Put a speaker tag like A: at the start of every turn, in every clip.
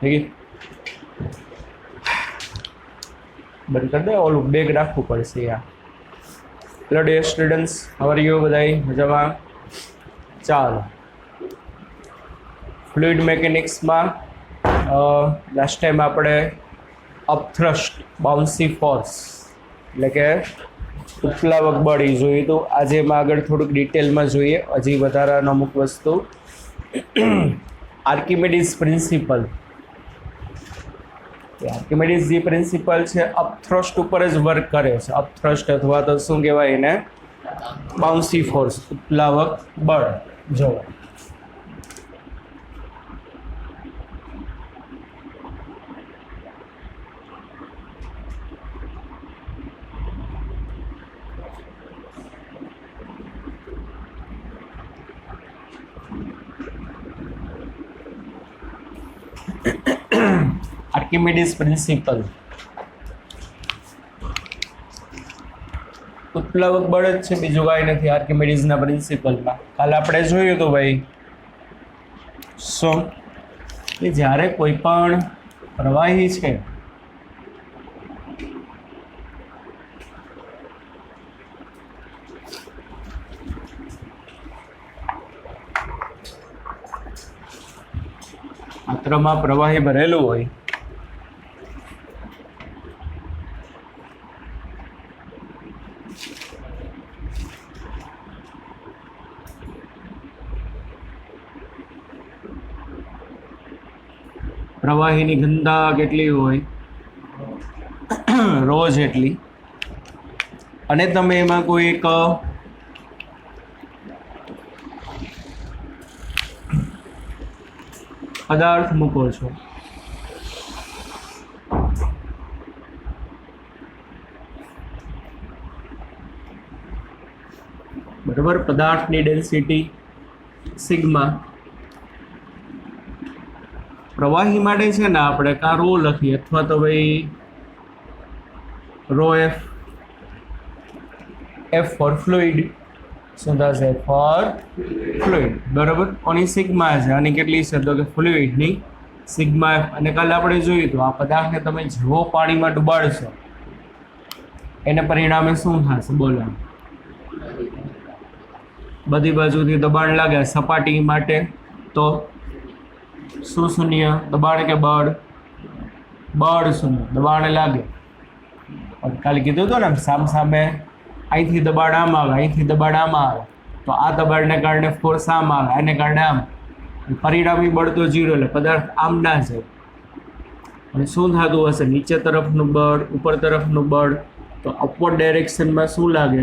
A: ठीक बंद कर दे ओलू बेग राखવું પડશે યાર hello dear students how are you બધાય મજામાં ચાલો ફ્લુઇડ મેકેનિક્સમાં લાસ્ટ ટાઈમ આપણે અપથ્રસ્ટ બાઉન્સી ફોર્સ એટલે કે ઉપલાવક બળ એ જોયું હતું આજે એમાં આગળ થોડુંક ડિટેલમાં જોઈએ હજી વધારાનો અમુક વસ્તુ આર્કિમેડિઝ પ્રિન્સિપલ આર્કિમેડિઝ જે પ્રિન્સિપલ છે અપથ્રસ્ટ ઉપર જ વર્ક કરે છે અપથ્રસ્ટ અથવા તો શું કહેવાય એને બાઉન્સી ફોર્સ ઉપલાવક બળ જો આર્કિમેડિઝ પ્રિન્સિપલ ઉપપ્લવક બળ જ છે બીજું કાંઈ નથી આર્કિમેડિઝના પ્રિન્સિપલમાં કાલે આપણે જોયું હતું ભાઈ શું કે જ્યારે કોઈ પણ પ્રવાહી છે પાત્રમાં પ્રવાહી ભરેલું હોય પ્રવાહીની ઘનતા કેટલી હોય રો જેટલી અને તમે એમાં કોઈ એક પદાર્થ મૂકો છો બરાબર પદાર્થની ડેન્સિટી સિગ્મા પ્રવાહી માટે છે ને આપણે કાં રો લખીએ અથવા તો ભાઈ રો એફ ફોર ફ્લુઇડ શું થશે ફોર ફ્લુઇડ બરાબર કોની સિગ્મા છે આની કેટલી છે તો કે ફ્લુઇડની સિગ્મા એફ અને કાલે આપણે જોયું હતું આ પદાર્થને તમે જેવો પાણીમાં ડુબાડશો એને પરિણામે શું થશે બોલો બધી બાજુથી દબાણ લાગે સપાટી માટે તો શું શૂન્ય દબાણ કે બળ બળ શૂન્ય દબાણ લાગે કાલે કીધું હતું ને સામ સામે અહીંથી દબાણ આમ આવે અહીંથી દબાણ આમ આવે તો આ દબાણને કારણે ફોર્સ આમ આવે એને કારણે આમ પરિણામી બળ તો 0 એટલે પદાર્થ આમ ના જાય અને શું થતું હશે નીચે તરફનું બળ ઉપર તરફનું બળ તો અપવર્ડ ડાયરેક્શનમાં શું લાગે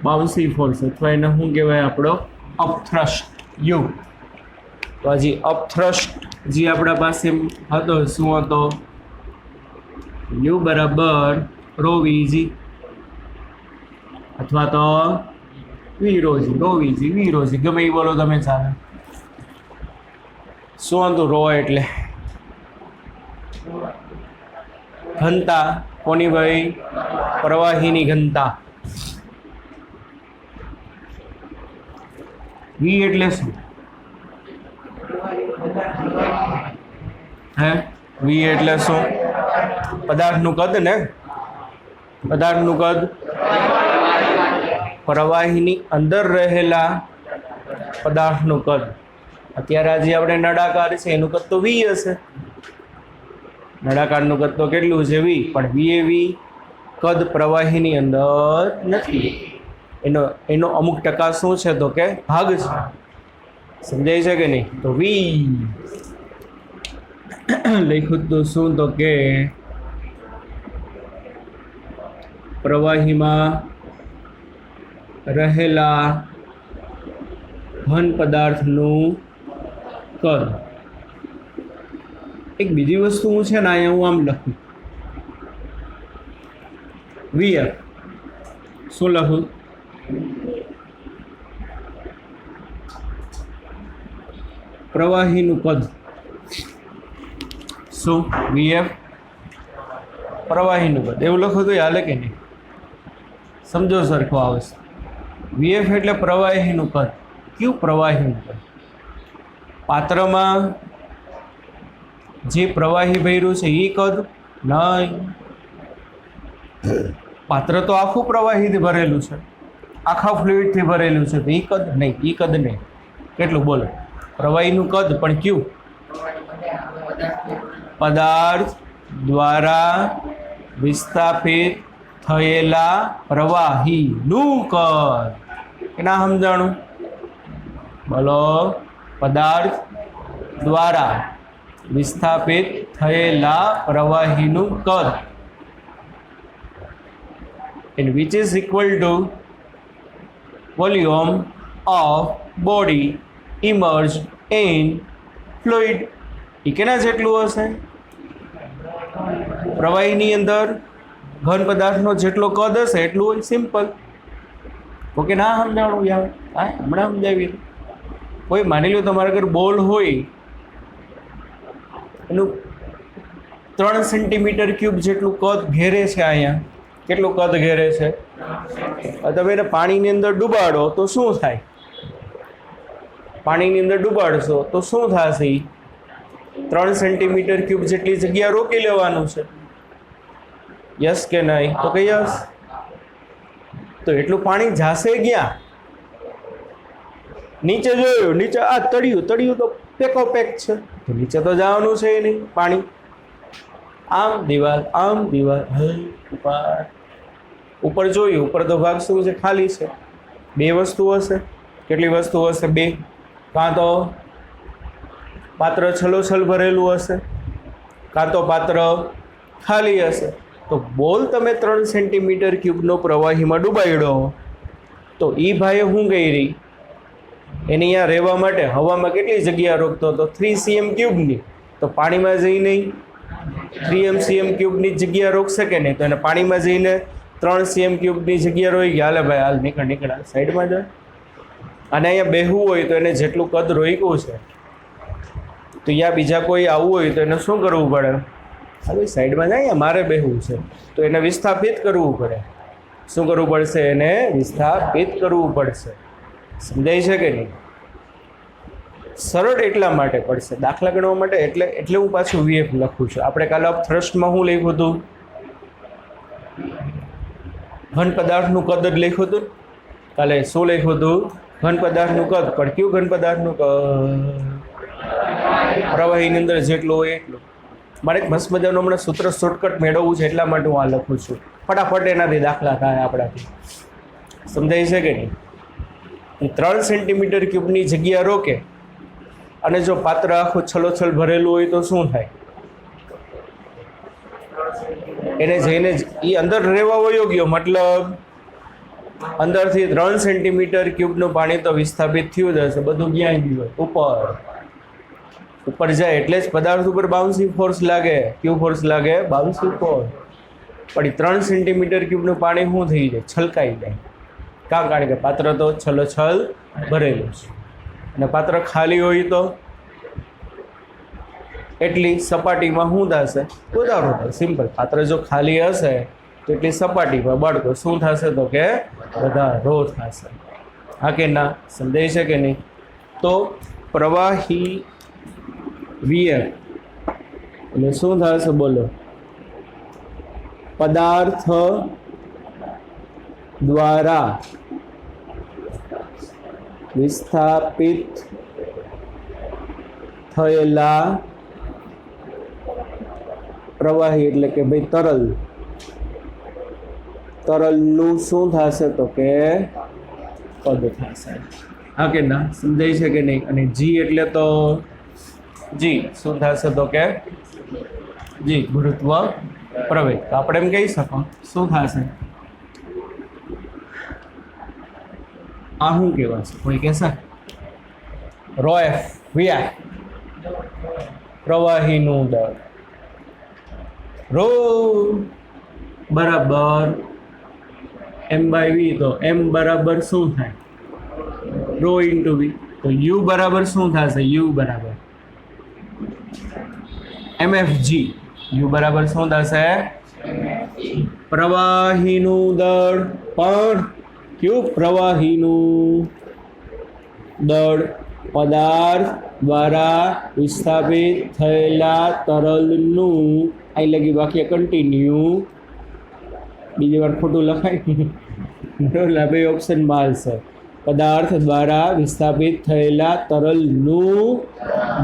A: બાઉન્સી ફોર્સ અથવા એને શું કહેવાય આપણો અપથ્રસ્ટ યુ તો હજી અપથ્રસ્ટ જે આપણા પાસે હતો શું હતો યુ બરાબર રો વીજી અથવા તો વી રોજી રો વીજી વી રોજી ગમે એ બોલો તમે ચાલે શું હતું રો એટલે ઘનતા કોની ભાઈ પ્રવાહીની ઘનતા વી એટલે શું હે વી એટલે શું પદાર્થનું કદ ને પદાર્થનું કદ પ્રવાહીની અંદર રહેલા પદાર્થનું કદ અત્યારે આજે આપણે નળાકાર છે એનું કદ તો વી હશે નળાકારનું કદ તો કેટલું છે વી પણ વી કદ પ્રવાહીની અંદર નથી એનો અમુક ટકા શું છે તો કે ભાગ છે સમજાય છે કે નહીં તો વી લખ્યું તો શું તો કે પ્રવાહીમાં રહેલા ઘન પદાર્થનું કદ એક બીજી વસ્તુ છે ને અહીંયા હું આમ લખું વીએફ શું લખું પ્રવાહીનું કદ શું વીએફ પ્રવાહીનું કદ એવું લખો તો હાલે કે નહીં સમજો સરખો આવશે વીએફ એટલે પ્રવાહીનું કદ કયું પ્રવાહીનું કદ પાત્રમાં જે પ્રવાહી ભર્યું છે એ કદ નહીં, પાત્ર તો આખું પ્રવાહીથી ભરેલું છે, આખા ફ્લુઇડથી ભરેલું છે, તો એ કદ નહીં, એ કદ નહીં. કેટલું બોલો? પ્રવાહીનું કદ પણ કયું? પદાર્થ દ્વારા વિસ્થાપિત થયેલા પ્રવાહીનું કદ. એના સમજાણું બોલો? પદાર્થ દ્વારા વિસ્થાપિત થયેલા પ્રવાહીનું કદ, and which is equal to volume of body immersed in fluid. એ કેના જેટલું હશે? પ્રવાહીની અંદર ઘન પદાર્થનો જેટલો કદ હશે એટલું હોય. સિમ્પલ. ઓકે, ના સમજાણું યાર? હા, હમણાં સમજાવી. કોઈ માની લો તમારા ઘર બોલ હોય, એનું 3 સેન્ટીમીટર ક્યુબ જેટલું કદ ઘેરે છે. અહીંયા કેટલું કદ ઘેરે છે? તમે એને પાણીની અંદર ડૂબાડો તો શું થાય? પાણીની અંદર ડૂબાડશો તો શું થશે? 3 સેન્ટીમીટર ક્યુબ જેટલી જગ્યા રોકી લેવાનું છે. યસ કે નહીં? તો કે યસ. તો એટલું પાણી જાશે ક્યાં? નીચે જોયું, નીચે આ તળિયું તો પેકો પેક છે, તો નીચે તો જવાનું છે નહીં પાણી. આમ દિવાલ, આમ દિવાલ, ઉપર જોયું, ઉપર તો ભાગ શું છે? ખાલી છે. 2 વસ્તુ હશે. કેટલી વસ્તુ હશે? 2. કાં તો પાત્ર છલોછલ ભરેલું હશે, કાં તો પાત્ર ખાલી હશે. તો બોલ તમે 3 સેન્ટીમીટર ક્યુબનો પ્રવાહીમાં ડૂબાડ્યો, તો એ ભાઈએ શું કરી? એને અહીંયા રહેવા માટે હવામાં કેટલી જગ્યા રોકતો હતો? 3 cm ક્યુબની. તો પાણીમાં જઈને 3 cm ક્યુબની જગ્યા રોકશે કે નહીં? તો એને પાણીમાં જઈને 3 cm ક્યુબની જગ્યા રોઈ ગયા. હાલે ભાઈ, હાલ નીકળ સાઈડમાં જાય. અને અહીંયા બેહવું હોય તો એને જેટલું કદ રોક્યું છે, તો અહીંયા બીજા કોઈ આવવું હોય તો એને શું કરવું પડે? હા ભાઈ, સાઈડમાં જાય, મારે બેહવું છે, તો એને વિસ્થાપિત કરવું પડે. શું કરવું પડશે? એને વિસ્થાપિત કરવું પડશે. સમજાય છે કે નહીં? સરળ એટલા માટે પડશે દાખલા ગણવા માટે, એટલે હું પાછું વીએફ લખું છું. આપણે કાલે થ્રસ્ટમાં શું લખ્યું હતું? ઘન પદાર્થનું કદ જ લખ્યું હતું. કાલે શું લખ્યું હતું? ઘન પદાર્થનું કદ. પણ કયું ઘન પદાર્થનું કદ? પ્રવાહીની અંદર જેટલું હોય એટલું. મારે એક મસ્ત મજાનું હમણાં સૂત્ર શોર્ટકટ મેળવવું છે, એટલા માટે હું આ લખું છું. ફટાફટ એનાથી દાખલા થાય આપણાથી. સમજાય છે કે નહીં? 3 સેન્ટીમીટર ક્યુબની જગ્યા રોકે અને જો પાત્ર આખું છલોછલ ભરેલું હોય તો શું થાય? એને જઈને એ અંદર રહેવા વયો ગયો, મતલબ અંદરથી 3 સેન્ટીમીટર ક્યુબનું પાણી તો વિસ્થાપિત થયું જ હશે. બધું ક્યાં ગયું? ઉપર જાય એટલે જ પદાર્થ ઉપર બાઉન્સિંગ ફોર્સ લાગે. ક્યુ ફોર્સ લાગે? Bouncing force. પણ 3 સેન્ટીમીટર ક્યુબનું પાણી શું થઈ જાય? છલકાઈ જાય. કારણ કે પાત્ર તો છલોછલ ભરેલું છે, અને પાત્ર ખાલી હોય તો એટલી સપાટીમાં શું થશે? વધારો થશે. સિમ્પલ. પાત્ર જો ખાલી હશે તો એટલી સપાટીમાં બળ તો શું થશે? તો કે વધારો થશે. હા કે ના? સમજાય છે કે નહીં? તો પ્રવાહી વીએફ એટલે શું થશે? બોલો? પદાર્થ દ્વારા વિસ્થાપિત થયેલા પ્રવાહી એટલે કે ભાઈ તરલનું શું થશે? તો કે પદ થશે. હા કે ના? સમજાય છે કે નહીં? અને જી એટલે તો જી શું થશે? તો કે જી ગુરુત્વ પ્રવેગ. તો આપણે એમ કહી શકો શું થશે? આ શું કહેવાશે? કોઈ કહેશે? રો એફ વીઆઈ પ્રવાહીનું દળ. રો બરાબર m/v. તો m બરાબર શું થાય? Rho into v. તો u બરાબર શું થશે? u બરાબર mfg. u બરાબર શું થશે? પ્રવાહીનું દળ. પણ કયું પ્રવાહીનું દળ? પદાર્થ દ્વારા વિસ્થાપિત થયેલા તરલનું અહીં લગી વાક્ય કન્ટિન્યુ બીજી વાર ખોટું લખાય બે ઓપ્શનમાં આવશે પદાર્થ દ્વારા વિસ્થાપિત થયેલા તરલનું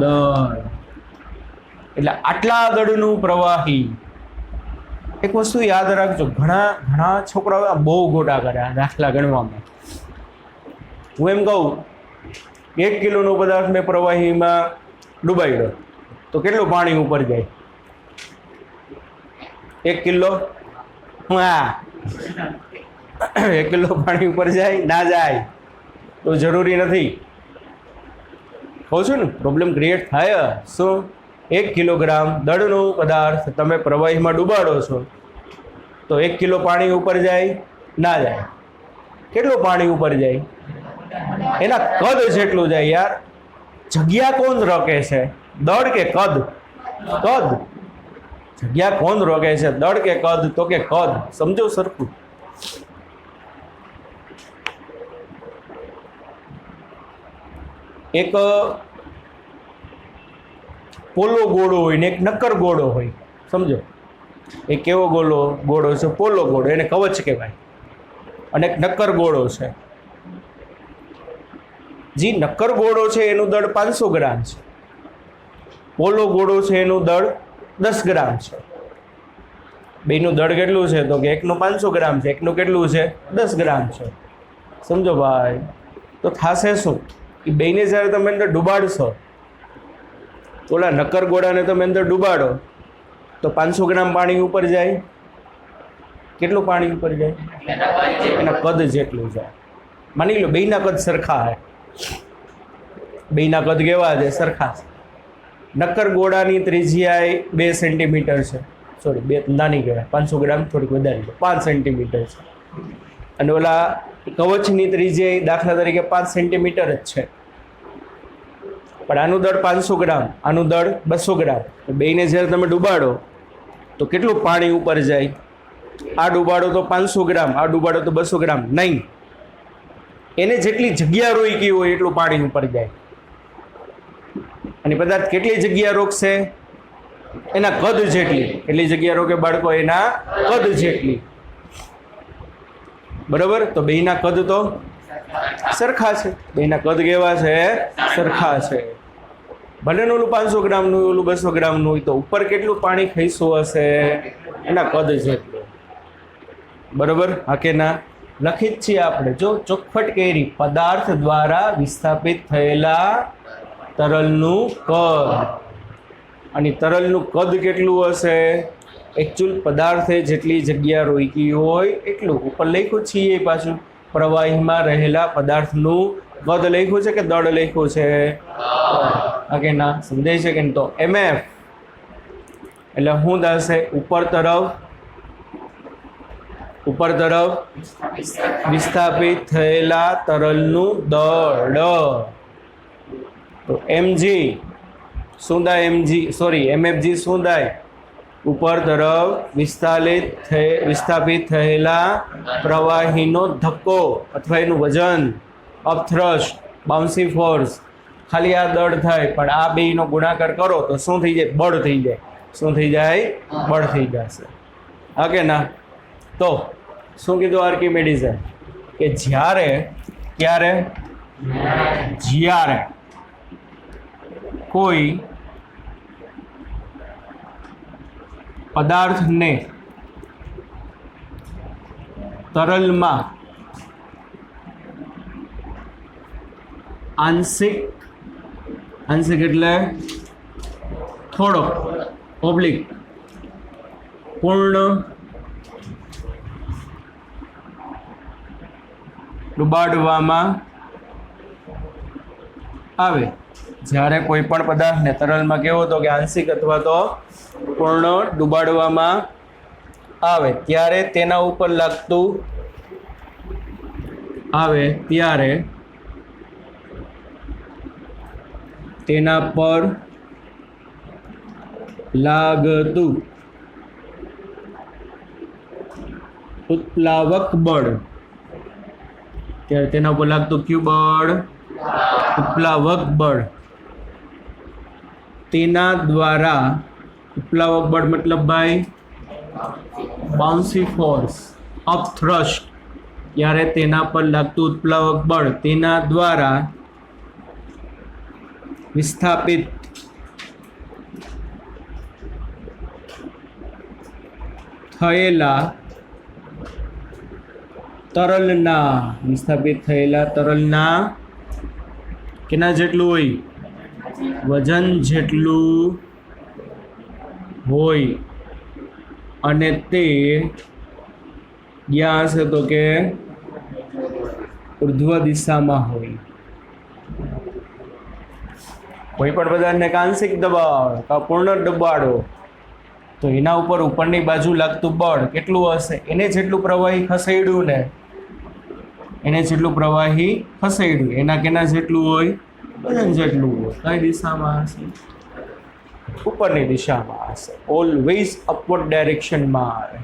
A: દળ એટલે આટલા દળનું પ્રવાહી એક વસ્તુ યાદ રાખજો ઘણા છોકરાઓ બહુ ગોટા કર્યા દાખલા ગણવામાં હું એમ કહું 1 કિલોનો પદાર્થ મેં પ્રવાહીમાં ડૂબાડ્યો તો કેટલું પાણી ઉપર જાય 1 કિલો હા 1 કિલો પાણી ઉપર જાય ના જાય તો જરૂરી નથી કહું છું ને પ્રોબ્લેમ ક્રિએટ થાય શું 1 કિલોગ્રામ દળનો પદાર્થ તમે પ્રવાહીમાં ડૂબાડો છો તો 1 કિલો પાણી ઉપર જાય ના જાય કેટલું પાણી ઉપર જાય એના કદ જેટલું જાય યાર જગ્યા કોણ રોકે છે દળ કે કદ કદ જગ્યા કોણ રોકે છે દળ કે કદ તો કે કદ સમજો સરખું એક પોલો ગોળો હોય ને એક નક્કર ગોળો હોય સમજો એક કેવો ગોળો છે પોલો ગોળો એને કવચ કહેવાય અને એક નક્કર ગોળો છે જે નક્કર ગોળો છે એનું દળ 500 ગ્રામ છે પોલો ગોળો છે એનું દળ 10 ગ્રામ છે બેનું દળ કેટલું છે તો કે એકનું 500 ગ્રામ છે એકનું કેટલું છે 10 ગ્રામ છે સમજો ભાઈ તો થશે શું કે બેને જ્યારે તમે અંદર ડૂબાડશો ઓલા નક્કર ગોળાને તમે અંદર ડૂબાડો તો 500 ગ્રામ પાણી ઉપર જાય કેટલું પાણી ઉપર જાય એના કદ જેટલું જાય માની લો બેના કદ સરખા હે બેના કદ કેવા છે સરખા નક્કર ગોળાની ત્રિજ્યા 2 સેન્ટીમીટર છે સોરી 2 નાની કહેવાય 500 ગ્રામ થોડીક વધારે છે 5 સેન્ટીમીટર છે અને ઓલા કવચની ત્રિજ્યા દાખલા તરીકે 5 સેન્ટીમીટર જ છે પણ આનું દળ 500 ગ્રામ આનું દળ 200 ગ્રામ બેને જ્યારે તમે ડૂબાડો તો કેટલું પાણી ઉપર જાય આ ડૂબાડો તો 500 ગ્રામ આ ડૂબાડો તો 200 ગ્રામ નહીં એને જેટલી જગ્યા રોકી હોય એટલું પાણી ઉપર જાય અને પદાર્થ કેટલી જગ્યા રોકશે એના કદ જેટલી કેટલી જગ્યા રોકે બાળકો એના કદ જેટલી બરાબર તો બેના કદ તો સરખા છે બેના કદ કેવા છે સરખા છે ભલે ઓલું 500 ગ્રામનું ઓલું 200 ગ્રામનું હોય તો ઉપર કેટલું પાણી ખઈશું હશે એના કદ જેટલું બરાબર હા કે ના લખી જ છીએ આપણે જો ચોખવટ કરી પદાર્થ દ્વારા વિસ્થાપિત થયેલા તરલનું કદ અને તરલનું કદ કેટલું હશે એકચ્યુઅલ પદાર્થે જેટલી જગ્યા રોકી હોય એટલું ઉપર લખ્યું છીએ પાછું પ્રવાહીમાં રહેલા પદાર્થનું કદ લખ્યું છે કે દળ લખ્યું છે હા કે ના સમજાય છે કે તો MF એટલે શું થશે ઉપર તરફ વિસ્થાપિત થયેલા તરલનું દળ તો mg શું થાય MFG શું થાય ઉપર તરફ વિસ્થાપિત થયેલા પ્રવાહીનો ધક્કો અથવા એનું વજન અપથ્રસ્ટ બાઉન્સી ફોર્સ ખાલી આ દળ થાય પણ આ બેયનો ગુણાકાર કરો તો શું થઈ જાય બળ થઈ જાય શું થઈ જાય બળ થઈ જશે હા કે ના તો શું કીધું આર્કિમેડિસે કે જ્યારે કોઈ પદાર્થને તરલમાં આંશિક એટલે થોડો ઓબ્લિક પૂર્ણ ડુબાડવામાં આવે જ્યારે કોઈ પણ પદાર્થને તરલમાં કેવો હતો કે આંશિક અથવા તો પૂર્ણ ડુબાડવામાં આવે ત્યારે તેના ઉપર લાગતું આવે ત્યારે તેના પર લાગતું ઉત્પ્લાવક બળ ત્યારે તેના ઉપર લાગતું કયું બળ ઉત્પ્લાવક બળ તેના દ્વારા ઉત્પ્લાવક બળ મતલબ ભાઈ બાઉન્સી ફોર્સ ઓફ થ્રસ્ટ ત્યારે તેના પર લાગતું ઉત્પ્લાવક બળ તેના દ્વારા વિસ્થાપિત થયેલા તરલના કેના જેટલું હોય વજન જેટલું હોય અને તે ક્યાં હશે તો કે ઉર્ધ્વ દિશામાં હોય કોઈ પણ પદાર્થને આંશિક દબાણ કા પૂર્ણ દબાડો તો એના ઉપર ઉપરની બાજુ લાગતું બળ કેટલું હશે એને જેટલું પ્રવાહી ખસેડ્યું ને એના કેના જેટલું હોય વજન જેટલું હોય કઈ દિશામાં હશે ઉપરની દિશામાં હશે ઓલવેઝ અપવર્ડ ડાયરેક્શનમાં આવે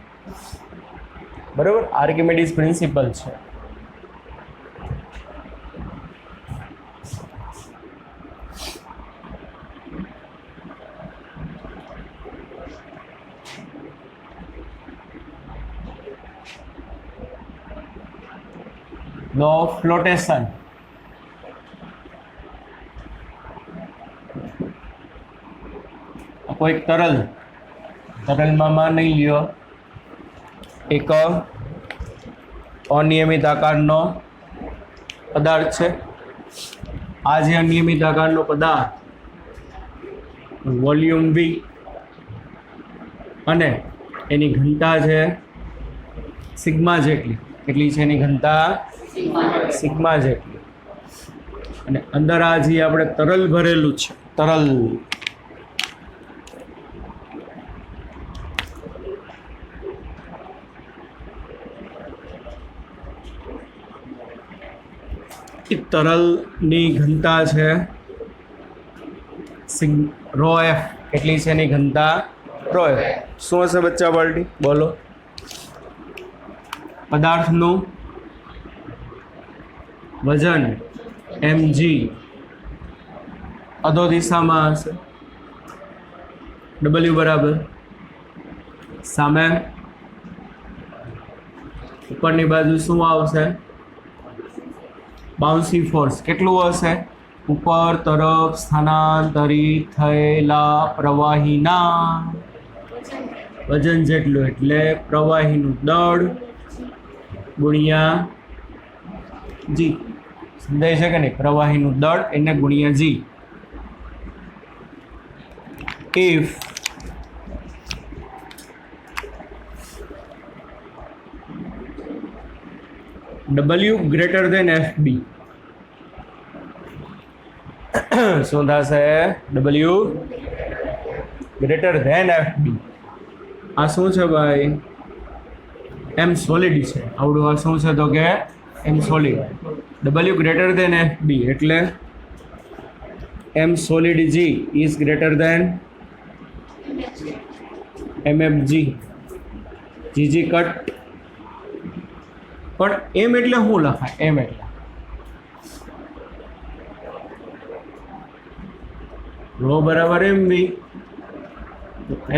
A: બરાબર આર્કિમેડિસ પ્રિન્સિપલ છે લો ઓફ ફ્લોટેશન કોઈક તરલમાં માની લ્યો એક અનિયમિત આકારનો પદાર્થ છે આ જે અનિયમિત આકારનો પદાર્થ વોલ્યુમ V અને એની ઘનતા છે સિગ્મા જેટલી કેટલી છે એની ઘનતા સિગ્મા જેટલી અને અંદર આ જે આપણે તરલ ભરેલું છે તરલ તરલની ઘનતા છે રો એફ કેટલી છે એની ઘનતા રો એફ શું હશે બચ્ચા બાલ્ટી બોલો પદાર્થનું વજન mg અધો દિશામાં હશે W બરાબર સામે ઉપરની બાજુ શું આવશે બાઉન્સી ફોર્સ કેટલું હશે ઉપર તરફ સ્થાનાંતરિત થયેલા પ્રવાહીના વજન જેટલું એટલે પ્રવાહીનું દળ ગુણ્યા જી સમજાય છે કે નહીં પ્રવાહીનું દળ એને ગુણ્યા જી if W greater than FB શું થશે W greater than FB આ શું છે ભાઈ M સોલિડ છે આવડું આ શું છે તો કે M solid W greater than FB એટલે M solid G is greater than MFG GG cut પણ એમ એટલે શું લખાય એમ એટલે રો બરાબર MV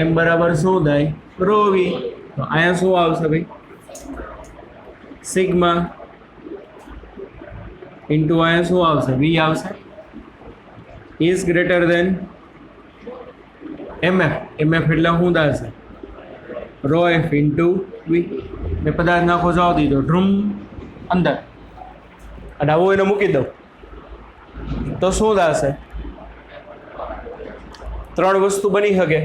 A: એમ બરાબર શું થાય રો V તો અહીંયા શું આવશે ભાઈ સિગ્મા ઇન્ટુ અહીંયા શું આવશે V આવશે ઇઝ ગ્રેટર દેન MF એટલે શું થશે રો F ઇન્ટુ V મેં પદાર્થ નાખો જાવ દીધો ડ્રૂમ અંદર અને આવું એને મૂકી દઉં તો શું થશે ત્રણ વસ્તુ બની શકે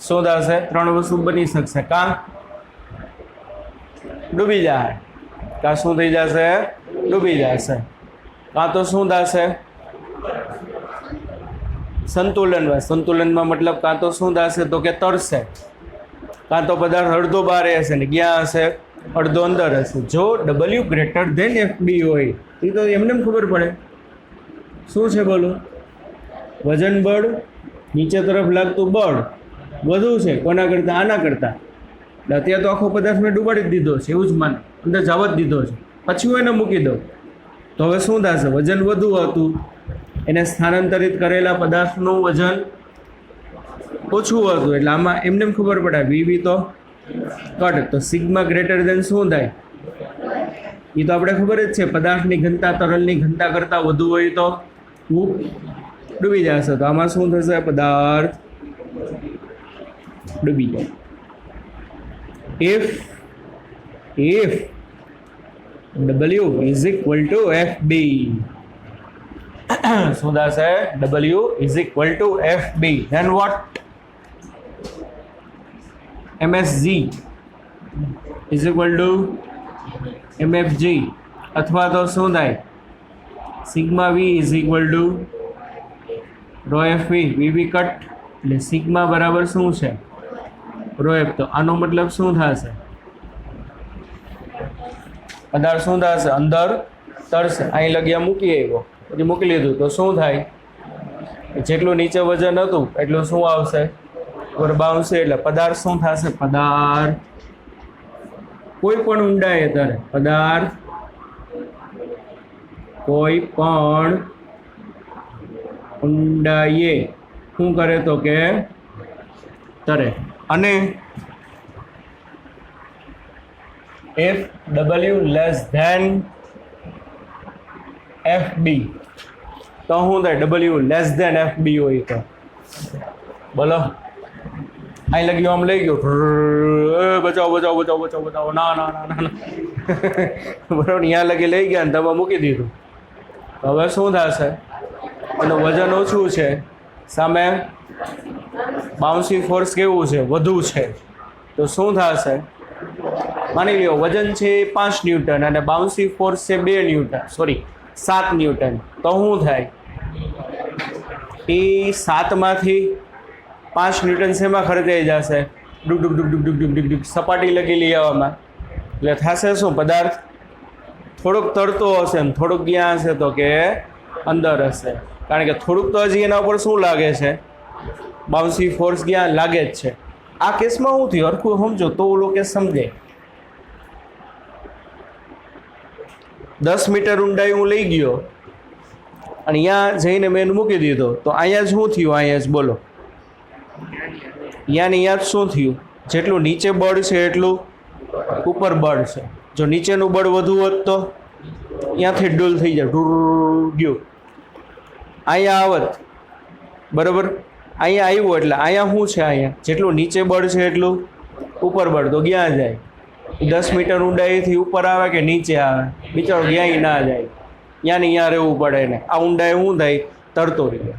A: શું થશે ત્રણ વસ્તુ બની શકશે કાં ડૂબી જાય કાં શું થઈ જશે ડૂબી જશે કાં તો શું થશે સંતુલનમાં મતલબ કાં તો શું થશે તો કે તરશે કાં તો પદાર્થ અડધો બહાર હશે ને ક્યાં હશે અડધો અંદર હશે જો W ગ્રેટર ધેન FB હોય એ તો એમને ખબર પડે શું છે બોલો વજન બળ નીચે તરફ લાગતું બળ વધુ છે કોના કરતાં આના કરતાં એટલે અત્યારે તો આખો પદાર્થ મેં ડૂબાડી જ દીધો છે એવું જ માન અંદર જવા જ દીધો છે પછી હું એને મૂકી દઉં તો તો હવે શું થશે? વજન વધુ હતું એને સ્થાનાંતરિત કરેલા પદાર્થનું વજન ઓછું હતું, એટલે આમાં એમને ખબર પડે વીવી તો કટ, તો સિગ્મા ગ્રેટર દેન શું થાય? એ તો આપણે ખબર જ છે, પદાર્થની ઘનતા તરલની ઘનતા કરતાં વધુ હોય તો ડૂબી જશે. તો આમાં શું થશે? પદાર્થ ડૂબી જાય. if W is equal to FB, શું થશે? W is equal to FB, then what? MSG is equal to MFG, અથવા તો શું થાય? Sigma V is equal to rho FV, VV cut, એટલે સિગ્મા બરાબર શું છે? Rho F. તો આનો મતલબ શું થશે? પદાર્થ શું થશે? અંદર તરશે. અહીં લગ્યા મૂકી આવ્યો, પછી મૂકી લીધું તો શું થાય? જેટલું નીચે વજન હતું એટલું શું આવશે? ઉપર બાવશે. એટલે પદાર્થ શું થશે? પદાર્થ કોઈ પણ ઊંડાઈએ તરે, પદાર્થ કોઈ પણ ઊંડાઈએ શું કરે? તો કે તરે. અને if W less than FB, તો શું થાય? W less than FB હોય તો બોલો, અહીં લગી આમ લઈ ગયો, બચાવો બચાવો બચાવો બચાવો બચાવો, ના ના ના ના બરાબર, અહીંયા લગી લઈ ગયા ને તમે મૂકી દીધું. તો હવે શું થશે? એનું વજન ઓછું છે, સામે બાઉન્સી ફોર્સ કેવું છે? વધુ છે. તો શું થશે? માની લ્યો વજન છે 5 ન્યૂટન અને બાઉન્સી ફોર્સ છે 2 ન્યૂટન, સોરી 7 ન્યૂટન. તો શું થાય? એ 7 માંથી 5 ન્યૂટન શેમાં ખર્ચાઈ જશે? ડુક ડુક ડુક ડુક ડુક ડુક ડુક ડુક સપાટી લગી લઈ આવવામાં. એટલે થશે શું? પદાર્થ થોડોક તરતો હશે ને થોડુંક ક્યાં હશે? તો કે અંદર હશે. કારણ કે થોડુંક તો હજી એના ઉપર શું લાગે છે? બાઉન્સી ફોર્સ ક્યાં લાગે જ છે. આ કેસમાં શું થયું? હરખું સમજો તો ઓલો કેસ સમજે. 10 મીટર ઊંડાઈ હું લઈ ગયો અને અહીંયા જઈને મેં મૂકી દીધો, તો અહીંયા જ શું થયું? અહીંયા જ બોલો, અહીંયા જ શું થયું? જેટલું નીચે બળ છે એટલું ઉપર બળ છે. જો નીચેનું બળ વધુ હોત તો અહીંયાથી ડૂલ થઈ જાય, ઢૂર ગયું. અહીંયા આવત, બરાબર, અહીંયા આવ્યું એટલે અહીંયા શું છે? અહીંયા જેટલું નીચે બળ છે એટલું ઉપર બળ, તો ક્યાં જાય? 10 મીટર ઊંડાઈથી ઉપર આવે કે નીચે આવે? બિચારો ક્યાંય ના જાય, ત્યાં ને ત્યાં રહેવું પડે ને. આ ઊંડાઈ શું થાય? તરતો રહ્યો.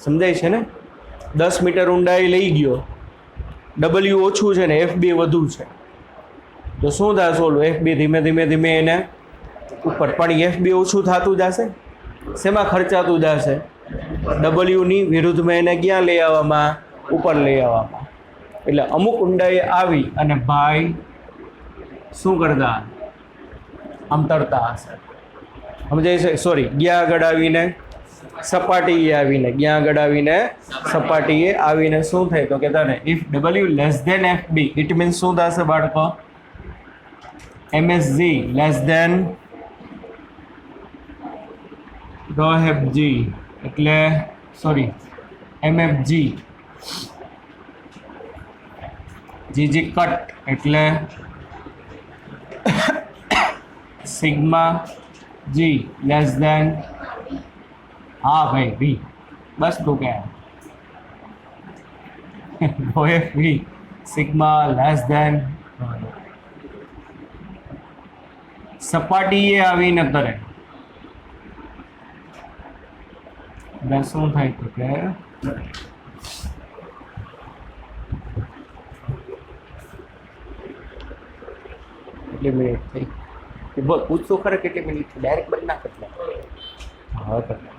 A: સમજાય છે ને? 10 મીટર ઊંડાઈ લઈ ગયો, W ઓછું છે ને FB વધુ છે, તો શું થશે? ઓલું FB ધીમે ધીમે ધીમે એને ઉપર, પણ FB ઓછું થતું જશે. શેમાં ખર્ચાતું જશે? W ની વિરુદ્ધમાં એને ક્યાં લઈ આવવામાં? ઉપર લઈ આવવામાં. એટલે અમુક ઊંડાઈ આવી અને ભાઈ શું કરતા? આમ તરતા હશે. સમજાય છે? સોરી, ગયા આગળ આવીને સપાટીએ આવીને, ગયા આગળ આવીને સપાટીએ આવીને શું થાય? તો કે તને if W less than FB, it means શું થશે બાળકો? MSG less than rho FG, એટલે સોરી MFG, GG કટ, એટલે સિગ્મા G લેસ ધેન, હા ભાઈ V, બસ તું કે rho FV sigma less than, સપાટીએ આવીને તરે. એટલે શું થાય? તો કે કેટલી મિનિટ થઈ? બોલ, પૂછતો ખરે કેટલી મિનિટ થઈ? ડાયરેક્ટ બંધ ના કરતા. હા કરતા.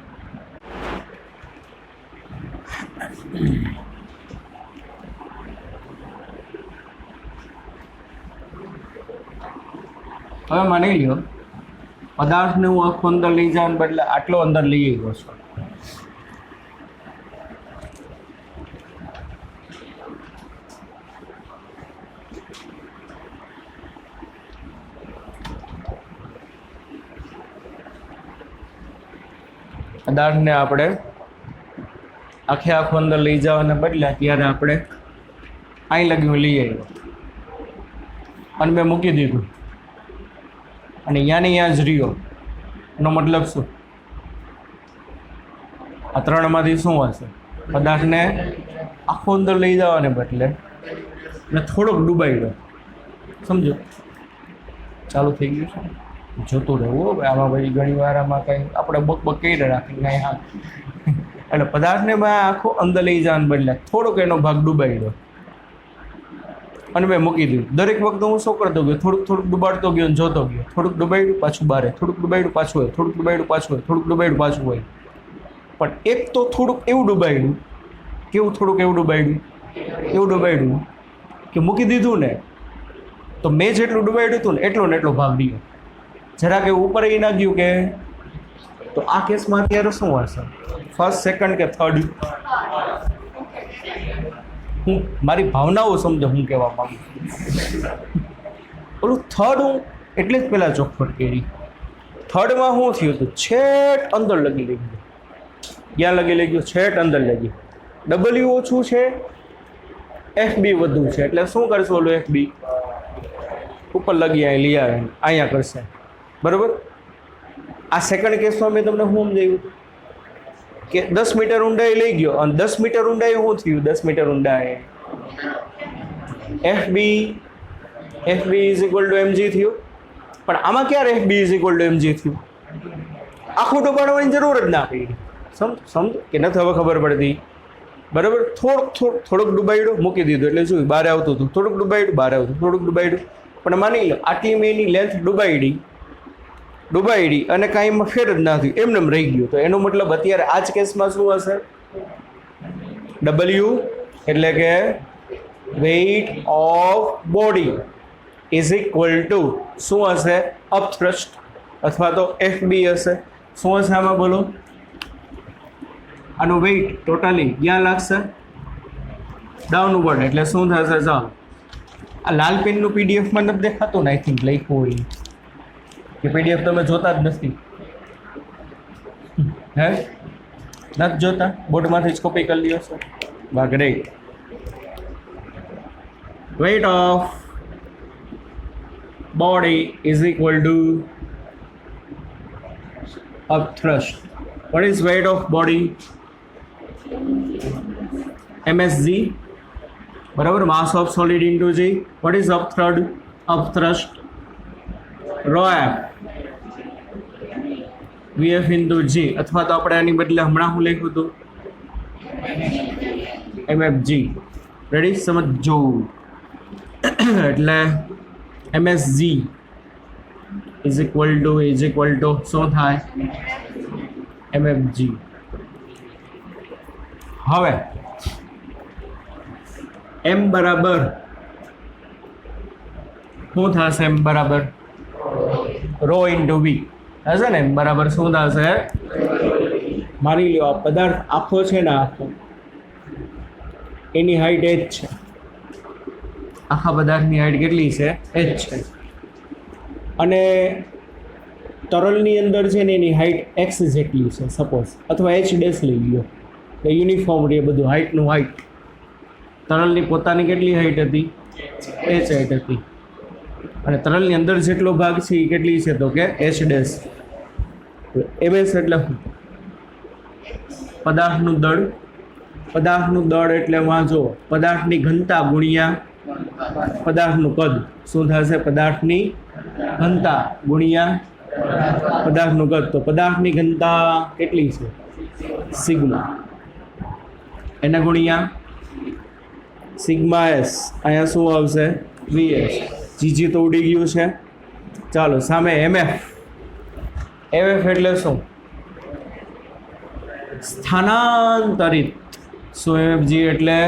A: હવે માની લ્યો પદાર્થને હું આખો અંદર લઈ જવાને બદલે આટલો અંદર લઈ ગયો છું. પદાર્થને આપણે આખે આખો અંદર લઈ જવાના બદલે ત્યારે આપણે અહીં લગ્યું લઈ આવ્યો અને મેં મૂકી દીધું અને યાને ત્યાં જ રહ્યો. એનો મતલબ શું? આ ત્રણમાંથી શું હશે? પદાર્થને આખો અંદર લઈ જવાને બદલે મેં થોડોક ડૂબાડ્યો. સમજો? ચાલુ થઈ ગયું છે, જોતું રહેવું. આમાં પછી ઘણી વાર આમાં કંઈ આપણે બક કહી રાખી કાંઈ. હા, એટલે પદાર્થને મેં આખો અંદર લઈ જવાને બદલે થોડોક એનો ભાગ ડૂબાડ્યો અને મેં મૂકી દીધું. દરેક વખતે હું શું કરતો ગયો? થોડુંક ડૂબાડતો ગયો અને જોતો ગયો. થોડુંક ડૂબાડ્યું પાછું બારે, થોડુંક ડૂબાડ્યું પાછું હોય, થોડુંક ડૂબાડ્યું પાછું હોય, થોડુંક ડૂબાડ્યું પાછું હોય. પણ એક તો થોડુંક એવું ડૂબાડ્યું. કેવું થોડુંક એવું ડૂબાડ્યું? એવું ડૂબાડ્યું કે મૂકી દીધું ને તો મેં જેટલું ડૂબાડ્યું હતું ને એટલો ભાગ રહ્યો. જરાક એવું ઉપર એ ના ગયું કે. તો આ કેસમાં અત્યારે શું હશે? ફર્સ્ટ, સેકન્ડ કે થર્ડ? હું મારી ભાવનાઓ સમજો હું કહેવા માંગુ. ઓલું થર્ડ હું એટલે જ પહેલાં ચોખવટ કરી. થર્ડમાં શું થયું હતું? છેટ અંદર લગી ગયું. ક્યાં લગી ગયું? છેટ અંદર લગી. ડબલ્યુ ઓછું છે, FB વધુ છે. એટલે શું કરશું? ઓલું FB ઉપર લગી અહીં લઈ આવે અહીંયા કરશે. બરાબર? આ સેકન્ડ કેસમાં મેં તમને શું સમજાવ્યું કે 10 મીટર ઊંડાઈ લઈ ગયો અને 10 મીટર ઊંડાઈ શું થયું? 10 મીટર ઊંડાઈ FB is equal two mg થયું. પણ આમાં ક્યારે FB is equal two mg થયું? આખું ડૂબાડવાની જરૂર જ ના પડી. સમજો કે નથી હવે ખબર પડતી? બરાબર? થોડુંક ડૂબાડ્યું, મૂકી દીધું એટલે શું બહાર આવતું હતું. થોડુંક ડૂબાડ્યું, બહાર આવતું, થોડુંક ડૂબાડ્યું. પણ માની લો આટલી મેં એની લેન્થ ડૂબાડી અને કાંઈમાં ફેર જ ના થયું, એમને રહી ગયું. તો એનો મતલબ અત્યારે આ જ કેસમાં શું હશે? W એટલે કે weight of body is equal to શું હશે? અપથ્રસ્ટ અથવા તો FB હશે. શું હશે આમાં બોલો? આનું વેઇટ ટોટલી ક્યાં લાગશે? ડાઉનવર્ડ. એટલે શું થશે? ચાલો આ લાલ પેનનું પીડીએફમાં નથી દેખાતું ને? આઈ થિંક લખ્યું હોય કે PDF તમે જોતા જ નથી. હે નથી જોતા? બોર્ડમાંથી જ કોપી કરી લ્યો છો? વાહ, great. Weight of body is equal to upthrust. What is weight of body? MSG. બરાબર? mass of solid into G. What is upthrust? ρf VF into G. અથવા તો આપણે આની બદલે હમણાં હું લખ્યું હતું MFG. રેડી? સમજો. એટલે MSG ઇઝ ઇક્વલ ટુ શું થાય? MFG. હવે M બરાબર શું થશે? M બરાબર રો ઇન્ટુ V હશે ને? M બરાબર શું થશે? માની લો આ પદાર્થ આખો છે ને, આખો એની હાઈટ h છે. આખા પદાર્થની હાઈટ કેટલી છે? h છે. અને તરલની અંદર છે ને એની હાઈટ x જેટલી છે સપોઝ, અથવા h ડેશ લઈ લ્યો. એટલે યુનિફોર્મ રહે બધું, હાઈટનું હાઈટ. તરલની પોતાની કેટલી હાઈટ હતી? h હાઈટ હતી. અને તરલની અંદર જેટલો ભાગ છે એ કેટલી છે? તો કે h ડેશ. MS એટલે પદાર્થનું દળ. પદાર્થનું દળ એટલે વાંચો પદાર્થની ઘનતા ગુણ્યા પદાર્થનું કદ. શું થશે? પદાર્થની ઘનતા ગુણ્યા પદાર્થનું કદ. તો પદાર્થની ઘનતા કેટલી છે? સિગ્મા. એને ગુણ્યા સિગ્મા s. અહીંયા શું આવશે? VS. જીજી તો ઉડી ગયું છે. ચાલો સામે MF. MF એટલે શું? સ્થાનાંતરિત. શું MFG એટલે?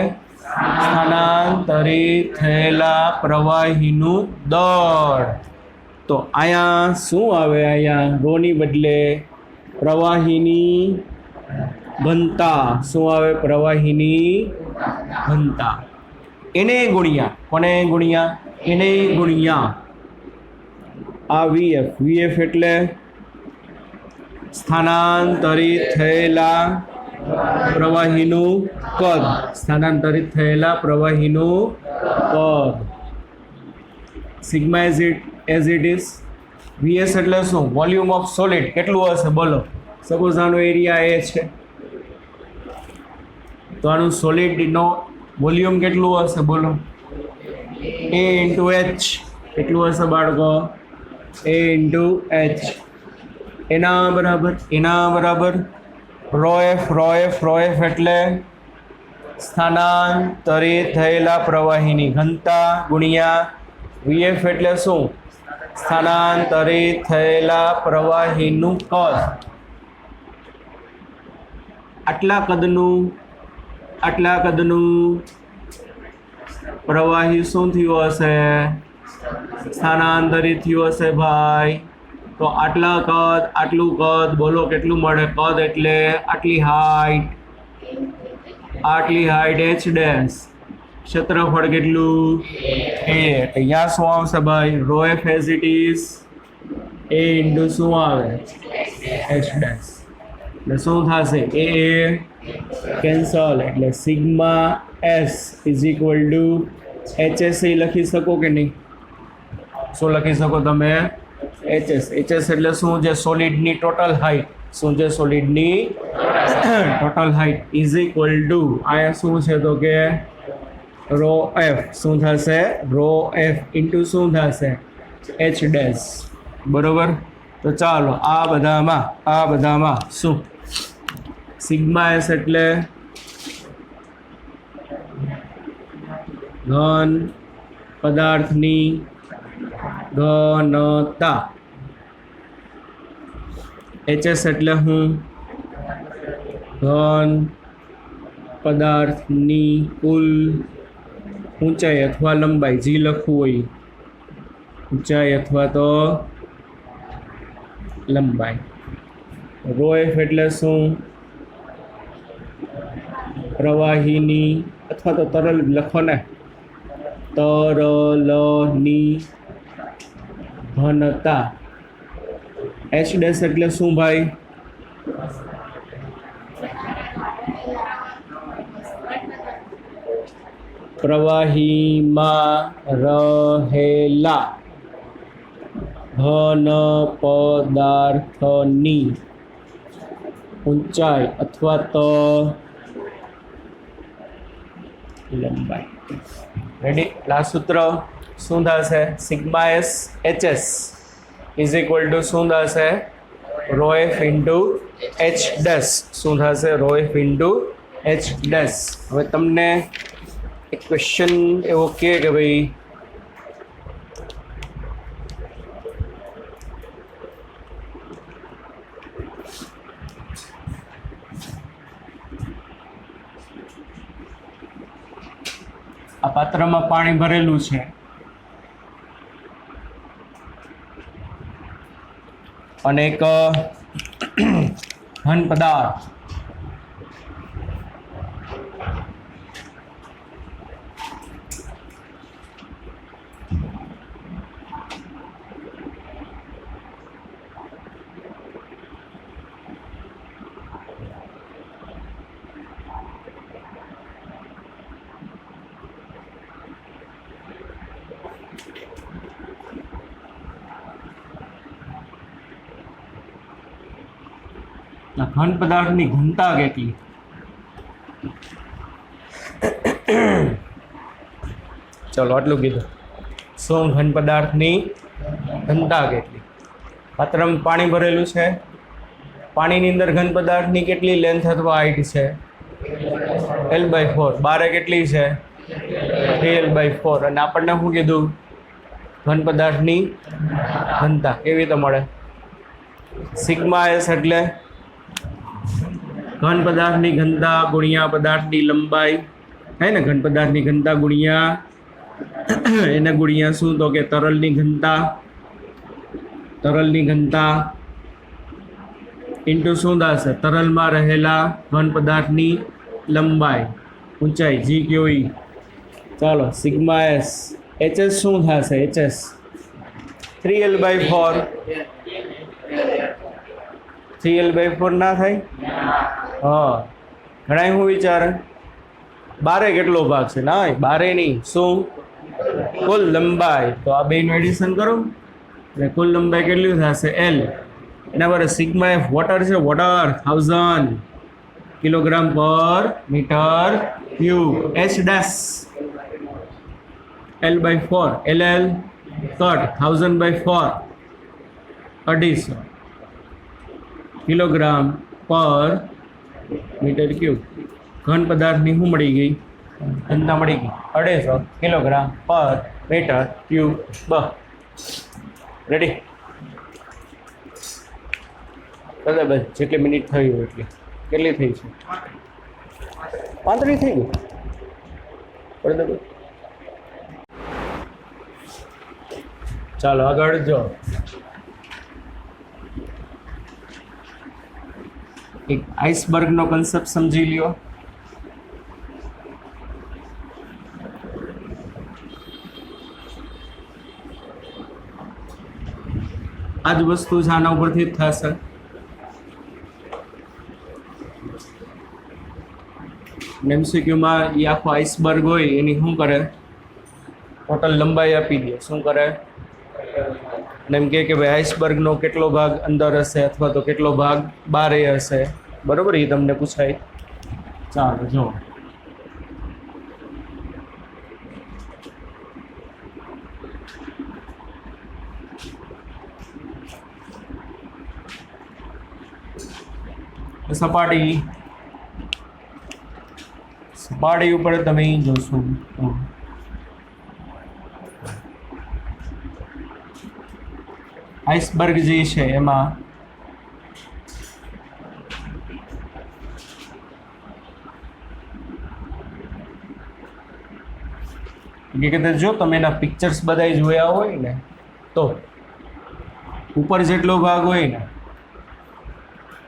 A: સ્થાનાંતરિત થયેલા પ્રવાહીનું દળ. તો અહીંયા શું આવે? અહીંયા રોની બદલે પ્રવાહીની ઘનતા. શું આવે? પ્રવાહીની ઘનતા. એને ગુણ્યા કોને? ગુણ્યા એને ગુણ્યા આ VF. VF એટલે સ્થાનાંતરિત થયેલા પ્રવાહીનું કદ. સ્થાનાંતરિત થયેલા પ્રવાહીનું કદ. Sigma as it is. VS એટલે શું? Volume of solid. કેટલું હશે બોલો? સપોઝ આનો એરિયા એ છે તો આનું સોલિડનો વોલ્યુમ કેટલું હશે બોલો? એ ઇન્ટુ એચ. કેટલું હશે બાળકો? એ ઇન્ટુ એચ. એના બરાબર રો એફ એટલે સ્થાનાંતરિત થયેલા પ્રવાહીની ઘનતા ગુણ્યા વીએફ એટલે શું? સ્થાનાંતરિત થયેલા પ્રવાહીનું કદ. આટલા કદનું પ્રવાહી શું થયું હશે? સ્થાનાંતરિત થયું હશે ભાઈ. તો આટલું કદ બોલો કેટલું મળે? કદ એટલે આટલી હાઈટ એચ ડેશ. ક્ષેત્રફળ કેટલું? એ. અહીંયા શું આવશે ભાઈ? Rho F as it is A into શું આવે? H dash. એટલે શું થશે? A cancel. એટલે sigma S is equal to HS લખી શકો કે નહીં? શું લખી શકો તમે? એચએસ. એચએસ એટલે શું છે? સોલિડની ટોટલ હાઈટ. શું છે? સોલિડની total height is equal to અહીંયા શું છે તો કે રો એફ. શું થશે? રો એફ ઇન્ટુ શું થશે? H dash. બરોબર. તો ચાલો આ બધામાં શું સિગ્મા એસ એટલે ઘન પદાર્થની ઘનતા. એચએસ એટલે હું ઘન પદાર્થની કુલ ઊંચાઈ અથવા લંબાઈ. જી લખવું હોય ઊંચાઈ અથવા તો લંબાઈ. રો એફ એટલે શું? પ્રવાહીની અથવા તો તરલ લખો ને. તરલની ઘનતા. એચ ડેશ એટલે શું ભાઈ? પ્રવાહીમાં રહેલા ઘન પદાર્થની ઊંચાઈ અથવા તો લંબાઈ. રેડી? લાસ્ટ સૂત્ર શું થશે? Sigma S HS is equal to શું થશે? Rho F into H dash. શું થશે? Rho F into H dash. હવે તમને એક ક્વેશ્ચન એવો કે ભાઈ આ પાત્રમાં પાણી ભરેલું છે અને એક ઘન પદાર્થ ઘન પદાર્થની ઘનતા કેટલી? ચલો આટલું કીધું. શું ઘન પદાર્થની ઘનતા કેટલી? પાત્રમાં પાણી ભરેલું છે. પાણીની અંદર ઘન પદાર્થની કેટલી લેન્થ અથવા હાઈટ છે? L/4. બારે કેટલી છે? 3L/4. અને આપણને શું કીધું? ઘન પદાર્થની ઘનતા કેવી રીતે મળે? સિગ્મા એસ એટલે ઘન પદાર્થની ઘનતા ગુણ્યા પદાર્થની લંબાઈ. હે ને? ઘન પદાર્થની ઘનતા ગુણ્યા એને ગુણ્યા શું તો કે તરલની ઘનતા ઇન્ટુ શું થશે? તરલમાં રહેલા ઘન પદાર્થની લંબાઈ ઊંચાઈ જી ક્યુ. ચાલો સિગ્મા એસ. એચએસ શું થશે? HS 3L/4. 3L/4 ના થાય? હા, ઘણા શું વિચારે બારે કેટલો ભાગ છે? ના, બારે નહીં, શું કુલ લંબાઈ. તો આ બેનું એડિશન કરો એટલે કુલ લંબાઈ કેટલી થશે? L. એના પર સિગ્મા એફ વોટર છે, વોટર 1000 કિલોગ્રામ પર metre cube. H dash L/4 LL cut 1000/4 250 kilogram પર મીટર ક્યુબ. ઘન પદાર્થની શું મળી ગઈ? ઘનતા મળી ગઈ 250 કિલોગ્રામ પર મીટર ક્યુબ. રેડી? બરાબર, જેટલી મિનિટ થઈ હોય એટલી. કેટલી થઈ છે? 35 થઈ ગઈ. બરાબર, ચાલો આગળ જો. એક આઈસબર્ગનો કન્સેપ્ટ સમજી લ્યો. આ જ વસ્તુ છે, આના ઉપરથી જ થશે. MCQમાં એ આખો આઈસબર્ગ હોય એની શું કરે? ટોટલ લંબાઈ આપી દે. શું કરે? એમ કે ભાઈ આઈસબર્ગનો કેટલો ભાગ અંદર હશે અથવા તો કેટલો ભાગ બારે હશે. બરોબર, એ તમને પૂછાય. ચાલો જો. સપાટી ઉપર તમે જોશો આઈસબર્ગ જે છે એમાં જો તમે એના પિક્ચર્સ બધા જોયા હોય ને તો ઉપર જેટલો ભાગ હોય ને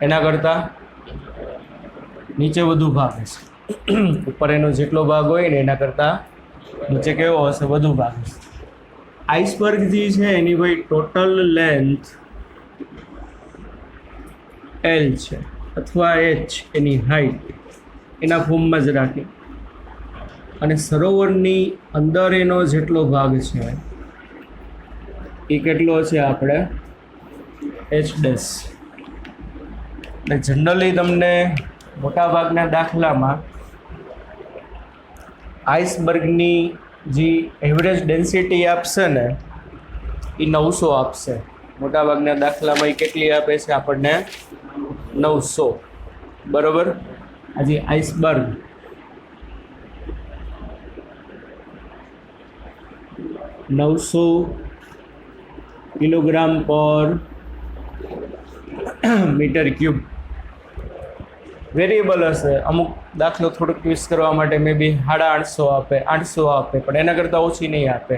A: એના કરતા નીચે વધુ ભાગ હશે. ઉપર એનો જેટલો ભાગ હોય ને એના કરતા નીચે કેવો હશે? વધુ ભાગ હશે. આઈસબર્ગ જે છે એની ભાઈ ટોટલ લેન્થ L છે અથવા H એની હાઈટ એના ફોર્મમાં જ રાખી અને સરોવરની અંદર એનો જેટલો ભાગ છે એ કેટલો છે? આપણે H ડેશ. એટલે જનરલી તમને મોટાભાગના દાખલામાં આઈસબર્ગની જે એવરેજ ડેન્સિટી આપશે ને એ 900 આપશે. મોટાભાગના દાખલામાં એ કેટલી આપે છે આપણને? 900. બરોબર. આજે આઈસબર્ગ 900 કિલોગ્રામ પર મીટર ક્યુબ વેરિયેબલ હશે. અમુક દાખલો થોડુંક ટ્વિસ્ટ કરવા માટે મે બી 850 આપે, 800 આપે, પણ એના કરતાં ઓછી નહીં આપે.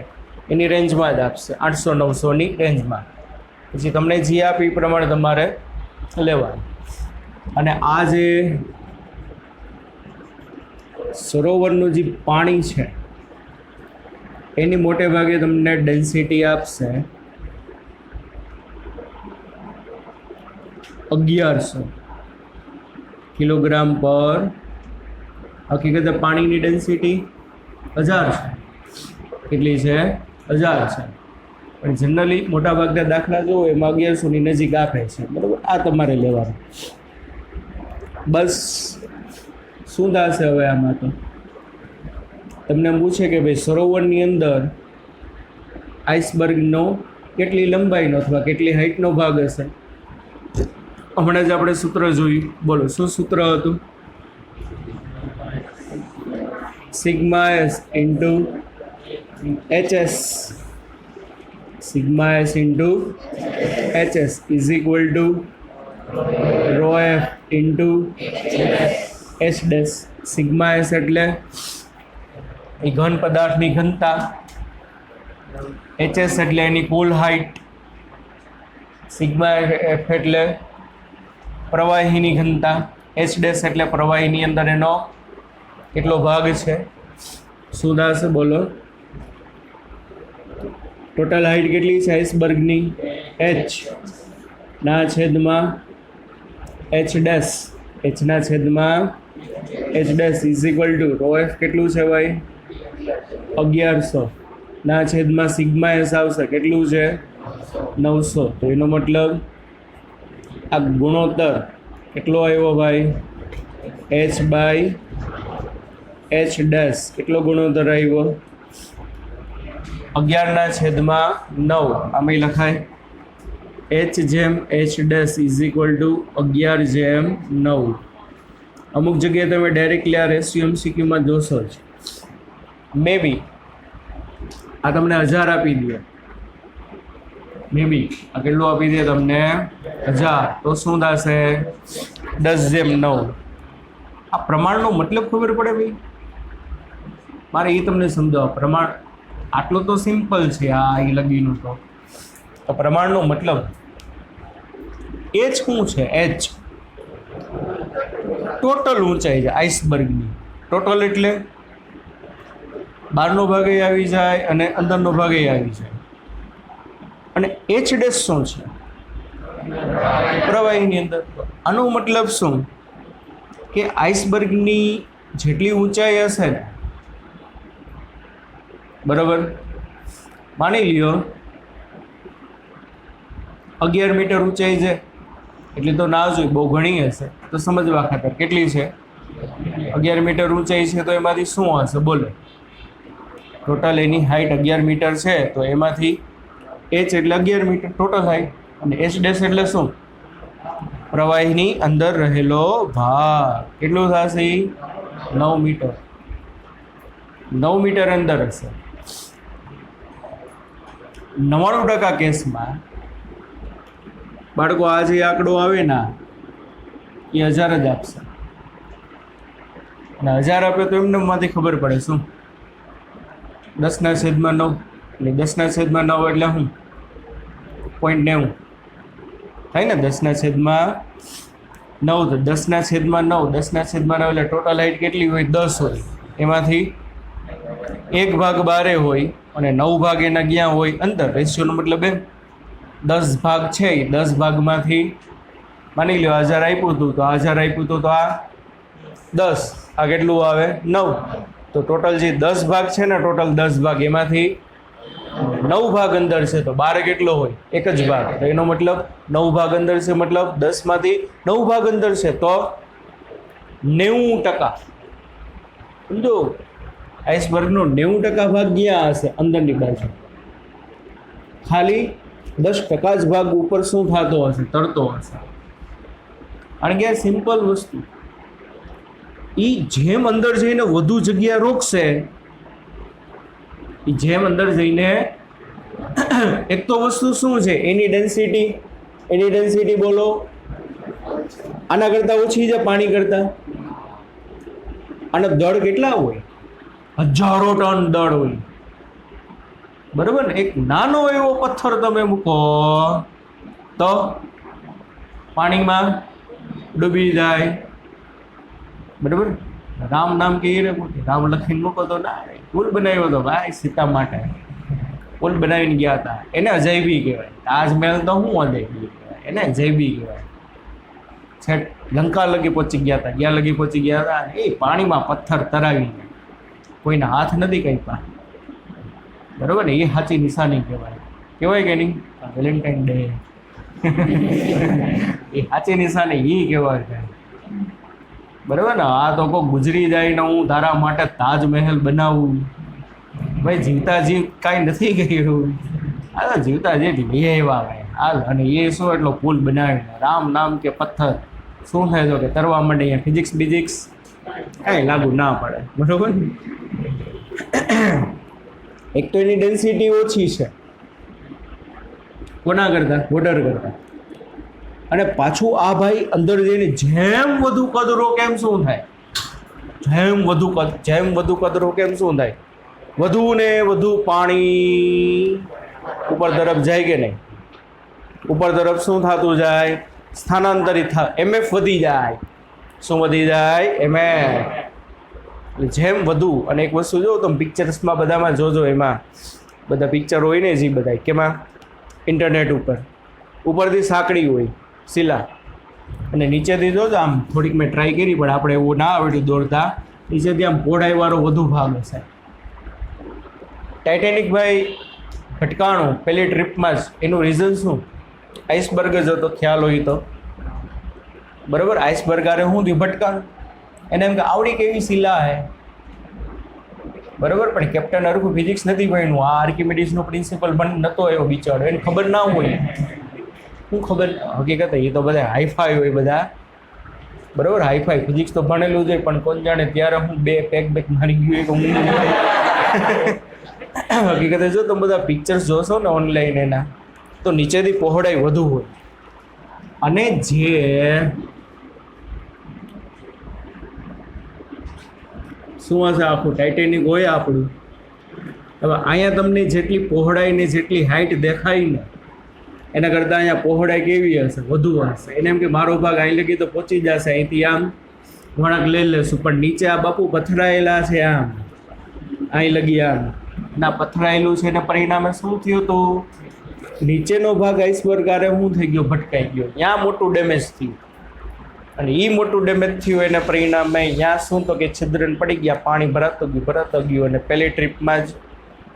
A: એની રેન્જમાં જ આપશે, 800-900ની રેન્જમાં. પછી તમને જે આપે એ પ્રમાણે તમારે લેવાનું. અને આ જે સરોવરનું જે પાણી છે એની મોટે ભાગે તમને ડેન્સિટી આપશે 1100 કિલોગ્રામ પર. હકીકતે પાણીની ડેન્સિટી 1000 છે. કેટલી છે? 1000 છે. પણ જનરલી મોટાભાગના દાખલા જુઓ એમાં 1100ની નજીક આપે છે. બરાબર, આ તમારે લેવાનું. બસ શું થશે હવે આમાં? તો તમને પૂછે કે ભાઈ સરોવરની અંદર આઈસબર્ગનો કેટલી લંબાઈનો અથવા કેટલી હાઈટનો ભાગ હશે. હમણાં જ આપણે સૂત્ર જોયું. બોલો, શું સૂત્ર હતું? Sigma S into HS. Sigma S into HS is equal to rho F into H dash. Sigma S એટલે એ ઘન પદાર્થની ઘનતા, HS એટલે એની કુલ હાઈટ, સિગ્મા એફ એટલે પ્રવાહીની ઘનતા, H ડેશ એટલે પ્રવાહીની અંદર એનો કેટલો ભાગ છે. શું થશે? બોલો. ટોટલ હાઈટ કેટલી છે આઈસબર્ગની? H ના છેદમાં એચ ડેશ, એચના છેદમાં H dash is equal to rho F કેટલું છે ભાઈ 1100 ના છેદમાં સિગ્મા એસ આવશે કેટલું છે 900. તો એનો મતલબ આ ગુણોત્તર કેટલો આવ્યો ભાઈ એચ બાય એચ ડેશ કેટલો ગુણોત્તર આવ્યો 11 ના છેદમાં 9. આમાં લખાય એચ જેમ H dash is equal two 11 જેમ 9. અમુક જગ્યાએ તમે ડાયરેક્ટલી આ રેશિયો એમસીક્યુમાં જોશો જ. મે બી આ તમને 1000 આપી દે, મે બી આ કેટલું આપી દે તમને 1000, તો શું થશે 10 જેમ 9. આ પ્રમાણનો મતલબ ખબર પડે ભાઈ મારે એ તમને સમજાવો. પ્રમાણ આટલો તો સિમ્પલ છે આ એ લગીનું. તો પ્રમાણનો મતલબ એચ શું છે એચ ટોટલ ઊંચાઈ છે આઈસબર્ગની. ટોટલ એટલે બહારનો ભાગે આવી જાય અને અંદરનો ભાગે આવી જાય. અને એચ ડેશ શું છે પ્રવાહીની અંદર. આનો મતલબ શું કે આઈસબર્ગની જેટલી ઊંચાઈ હશે ને બરાબર, માની લ્યો 11 મીટર ઊંચાઈ છે એટલી તો ના જોઈ બહુ ઘણી હશે તો સમજવા ખાતર કેટલી છે 11 મીટર ઊંચાઈ છે તો એમાંથી શું હશે બોલો. ટોટલ એની હાઈટ 11 મીટર છે તો એમાંથી એચ એટલે 11 મીટર ટોટલ હાઈટ અને એચ ડેશ એટલે શું પ્રવાહીની અંદર રહેલો ભાર કેટલું થશે 9 મીટર. 9 મીટર અંદર હશે. 99% કેસમાં બાળકો આ જે આંકડો આવે ને એ 1000 જ આપશે. અને 1000 આપે તો એમને માંથી ખબર પડે શું 10 ના છેદમાં 9 એટલે 10 ના છેદમાં 9 એટલે શું 0.90 થાય ને. 10 ના છેદમાં 9 તો 10 ના છેદમાં 9 10 ના છેદમાં 9 એટલે ટોટલ હાઈટ કેટલી હોય 10 હોય. એમાંથી 1 ભાગ બારે હોય અને 9 ભાગ એના ગયા હોય અંદર. રેશિયોનો મતલબ એમ 10 ભાગ છે એ 10 ભાગમાંથી માની લો 1000 આપ્યું હતું તો 1000 આપ્યું હતું તો આ 10 આ કેટલું આવે 9. તો ટોટલ જે 10 ભાગ છે ને ટોટલ 10 ભાગ એમાંથી 9 ભાગ અંદર છે તો બારે કેટલો હોય એક જ ભાગ. તો એનો મતલબ 9 ભાગ અંદર છે મતલબ 10 માંથી 9 ભાગ અંદર છે તો 90%. સમજો આઈસબર્ગનો 90% ભાગ ગયા હશે અંદરની બાજુ, ખાલી 10% જ ભાગ ઉપર શું થતો હશે તરતો હશે. કારણ કે આ સિમ્પલ વસ્તુ એ જેમ અંદર જઈને વધુ જગ્યા રોકશે એ જેમ અંદર જઈને એક તો વસ્તુ શું છે એની ડેન્સિટી બોલો આના કરતાં ઓછી છે પાણી કરતાં. અને દળ કેટલા હોય 1000 ટન દળ હોય બરાબર ને. એક નાનો એવો પથ્થર તમે મૂકો તો પાણીમાં ડૂબી જાય બરાબર. રામ નામ કહીએ ને રામ લખીને મૂકો તો ના પુલ બનાવ્યો હતો ભાઈ સીતા માટે, પુલ બનાવીને ગયા હતા એને અજાયબી કહેવાય. તાજમહેલ તો શું અજાયબી કહેવાય એને અજાયબી કહેવાય. છેક લંકા લગી પહોંચી ગયા હતા લગી પહોંચી ગયા હતા એ પાણીમાં પથ્થર તરાવીને કોઈના હાથ નથી કાપ્યા બરાબર ને. એ સાચી નિશાની કહેવાય કે નહીં વેલેન્ટાઇન ડે એ સાચી નિશાની એ કહેવાય છે બરાબર ને. આ તો કોઈ ગુજરી જાય ને હું તારા માટે તાજમહેલ બનાવું ભાઈ જીવતા જીવ કાંઈ નથી કર્યું. આ તો જીવતા જે લઈ આવ્યા ભાઈ હાલ. અને એ શું એટલો પુલ બનાવીને રામ નામ કે પથ્થર શું થાય તો કે તરવા માંડે અહીંયા ફિઝિક્સ બિઝિક્સ કાંઈ લાગુ ના પડે બરાબર. એક તો એની ડેન્સિટી ઓછી છે કોના કરતાં વોટર કરતાં. અને પાછું આ ભાઈ અંદર જઈને જેમ વધુ કદ રોકે એમ શું થાય જેમ વધુ કદ રોકે એમ શું થાય વધુ ને વધુ પાણી ઉપર તરફ જાય કે નહીં. ઉપર તરફ શું થતું જાય સ્થાનાંતરિત થાય. એમએફ વધી જાય. શું વધી જાય એમએફ. જેમ વધુ. અને એક વસ્તુ જો તમે પિક્ચર્સમાં બધામાં જોજો એમાં બધા પિક્ચર હોય ને જે બધા કેમાં ઇન્ટરનેટ ઉપરથી સાંકડી હોય શિલા અને નીચેથી જોજો આમ થોડીક મેં ટ્રાય કરી પણ આપણે એવું ના આવડ્યું દોડતા, નીચેથી આમ પહોળાઈવાળો વધુ ભાગ હશે. ટાઇટેનિક ભાઈ ભટકાણું પહેલી ટ્રીપમાં જ, એનું રીઝન શું? આઈસબર્ગ જ હતો, ખ્યાલ હોય તો બરાબર. આઈસબર્ગ આરે શું થયું ભટકાણું? એને એમ કે આવડી કેવી શિલા હે, બરાબર. પણ કેપ્ટન હરખું ફિઝિક્સ નથી ભણ્યું, આ આર્કિમિડીઝનો પ્રિન્સિપલ નહોતો એવો બિચારો, એને ખબર ના હોય. શું ખબર? હકીકત એ તો બધા હાઈફાઈ હોય બધા, બરાબર. હાઈફાઈ ફિઝિક્સ તો ભણેલું જ હોય, પણ કોણ જાણે ત્યારે હું બે પેક મારી ગયું કે હું હકીકતે જો તમે બધા પિક્ચર્સ જોશો ને ઓનલાઈન એના, તો નીચેથી પહોળાઈ વધુ હોય. અને જે શું હશે આખું ટાઇટેનિક હોય આપણું. હવે અહીંયા તમને જેટલી પહોળાઈ ને જેટલી હાઈટ દેખાય ને એના કરતાં અહીંયા પહોળાઈ કેવી હશે? વધુ હશે. એને એમ કે મારો ભાગ અહીં લગી તો પહોંચી જશે, અહીંથી આમ વળાંક લઈ લેશું, પણ નીચે આ બાપુ પથરાયેલા છે, આમ અહીં લગી આમ ના પથરાયેલું છે, એના પરિણામે શું થયું? તો નીચેનો ભાગ આઈસબર્ગ આરે શું થઈ ગયો? ભટકાઈ ગયો. ત્યાં મોટું ડેમેજ થયું, અને એ મોટું ડેમેજ થયું એના પરિણામે ત્યાં શું તો કે છિદ્રન પડી ગયા, પાણી ભરાતું ગયું, અને પહેલી ટ્રીપમાં જ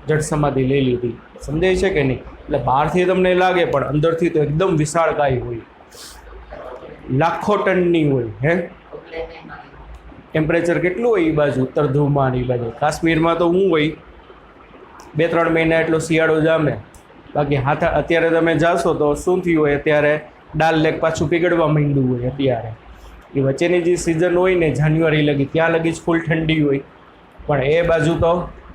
A: જળ સમાધિ લઈ લીધી. સમજાય છે કે નહીં? એટલે બહારથી તમને લાગે પણ અંદરથી તો એકદમ વિશાળકાય હોય, લાખો ટનની હોય. હે ટેમ્પરેચર કેટલું હોય એ બાજુ ઉત્તર ધ્રુવમાં? એ બાજુ કાશ્મીરમાં તો શું હોય, 2-3 મહિના એટલો શિયાળો જામે. બાકી હાથા અત્યારે તમે જાશો તો શું થયું હોય? અત્યારે ડાલ લેક પાછું પીગળવા માંડ્યું હોય. અત્યારે એ વચ્ચેની જે સિઝન હોય ને જાન્યુઆરી લગી, ત્યાં લગી જ ફૂલ ઠંડી હોય. પણ એ બાજુ તો